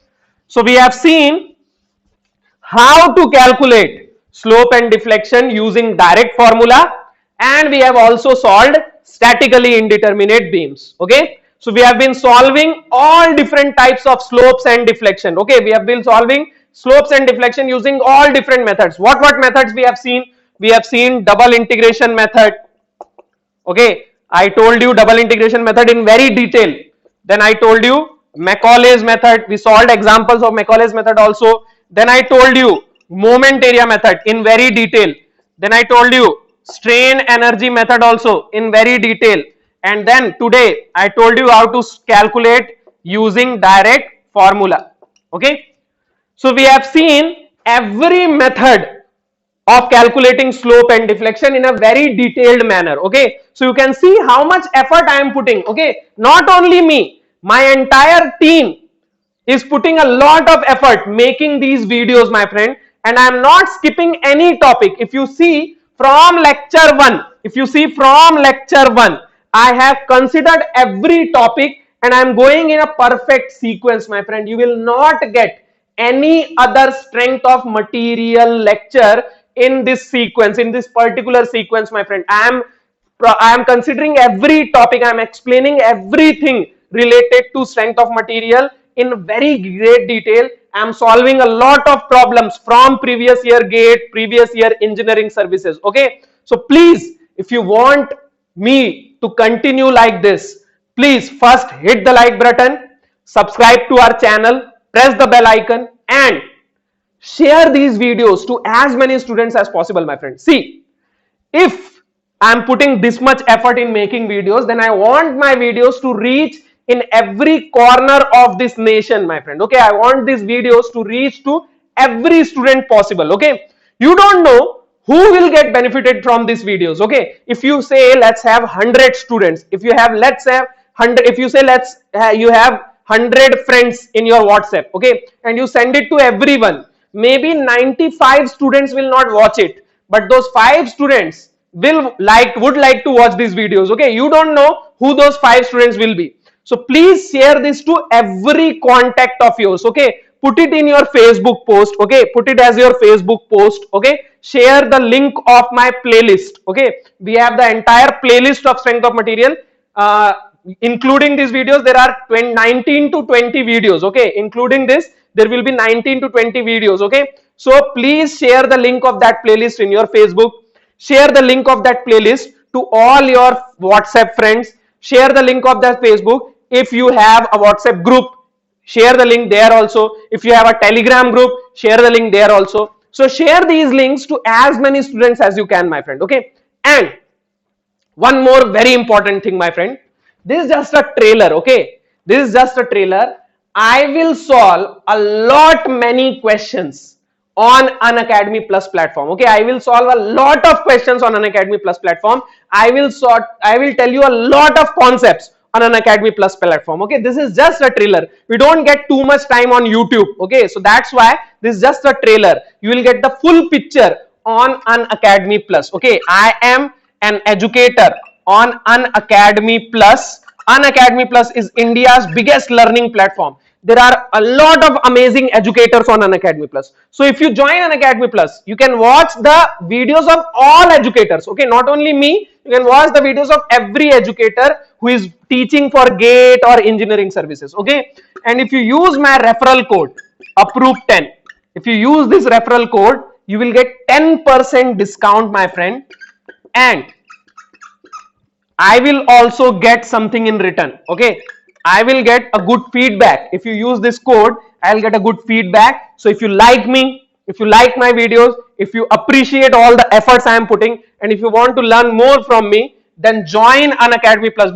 A: so we have seen how to calculate slope and deflection using direct formula, and we have also solved statically indeterminate beams. Okay, so we have been solving all different types of slopes and deflection. Okay, we have been solving slopes and deflection using all different methods. What methods we have seen? We have seen double integration method. Okay, I told you double integration method in very detail. Then I told you Macaulay's method. We solved examples of Macaulay's method also. Then I told you moment area method in very detail. Then I told you strain energy method also in very detail. And then today I told you how to calculate using direct formula. Okay, so we have seen every method of calculating slope and deflection in a very detailed manner. Okay, so you can see how much effort I am putting. Okay, not only me, my entire team is putting a lot of effort making these videos, my friend, and I am not skipping any topic. If you see from lecture 1, I have considered every topic and I am going in a perfect sequence, my friend. You will not get any other strength of material lecture in this sequence, in this particular sequence, my friend. I am considering every topic, I am explaining everything related to strength of material in very great detail. I am solving a lot of problems from previous year GATE, previous year engineering services. Okay, so please, if you want me to continue like this, please first hit the like button, subscribe to our channel, press the bell icon, and share these videos to as many students as possible, my friends. See, if I'm putting this much effort in making videos, then I want my videos to reach in every corner of this nation, my friend. Okay, I want these videos to reach to every student possible. Okay, you don't know who will get benefited from these videos. Okay, if you say let's have 100 students, if you have let's say 100, if you say let's you have 100 friends in your WhatsApp, okay, and you send it to everyone, maybe 95 students will not watch it, but those 5 students would like to watch these videos. Okay, you don't know who those 5 students will be, so please share this to every contact of yours. Okay, put it in your Facebook post. Okay, put it as your Facebook post. Okay, share the link of my playlist. Okay, we have the entire playlist of strength of material, including these videos. There are 19 to 20 videos. Okay, including this there will be 19 to 20 videos. Okay, so please share the link of that playlist in your Facebook, share the link of that playlist to all your WhatsApp friends, share the link of that Facebook. If you have a WhatsApp group, share the link there also. If you have a Telegram group, share the link there also. So share these links to as many students as you can, my friend. Okay, and one more very important thing, my friend, this is just a trailer. Okay, this is just a trailer. I will solve a lot many questions on Unacademy Plus platform. Okay, I will solve a lot of questions on Unacademy Plus platform. I will tell you a lot of concepts on Unacademy Plus platform. Okay, this is just a trailer. We don't get too much time on YouTube. Okay, so that's why this is just a trailer. You will get the full picture on Unacademy Plus. Okay, I am an educator on Unacademy Plus. Unacademy Plus is India's biggest learning platform. There are a lot of amazing educators on Unacademy Plus. So if you join Unacademy Plus, you can watch the videos of all educators. Okay, not only me, you can watch the videos of every educator who is teaching for GATE or engineering services. Okay, and if you use my referral code APPROVE10, if you use this referral code, you will get 10% discount, my friend, and I will also get something in return. Okay, I will get a good feedback. If you use this code, I'll get a good feedback. So if you like me, if you like my videos, if you appreciate all the efforts I am putting, and if you want to learn more from me, then join Unacademy Plus,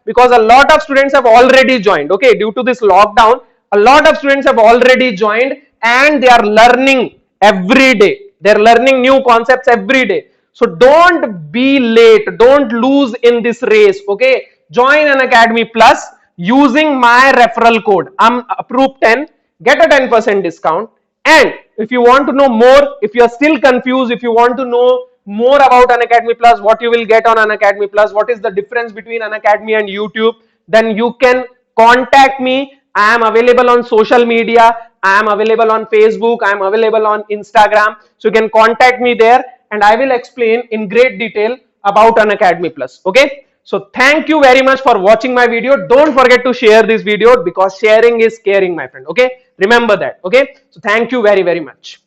A: because a lot of students have already joined. Okay, due to this lockdown, a lot of students have already joined and they are learning every day. They're learning new concepts every day. So don't be late, don't lose in this race. Okay, join Unacademy Plus using my referral code APPROVE10, get a 10% discount. And if you want to know more, if you are still confused, if you want to know more about Unacademy Plus, what you will get on Unacademy Plus, what is the difference between Unacademy and YouTube, then you can contact me. I am available on social media. I am available on Facebook. I am available on Instagram. So you can contact me there and I will explain in great detail about Unacademy Plus. Okay, so thank you very much for watching my video. Don't forget to share this video, because sharing is caring, my friend. Okay, remember that. Okay, so thank you very much.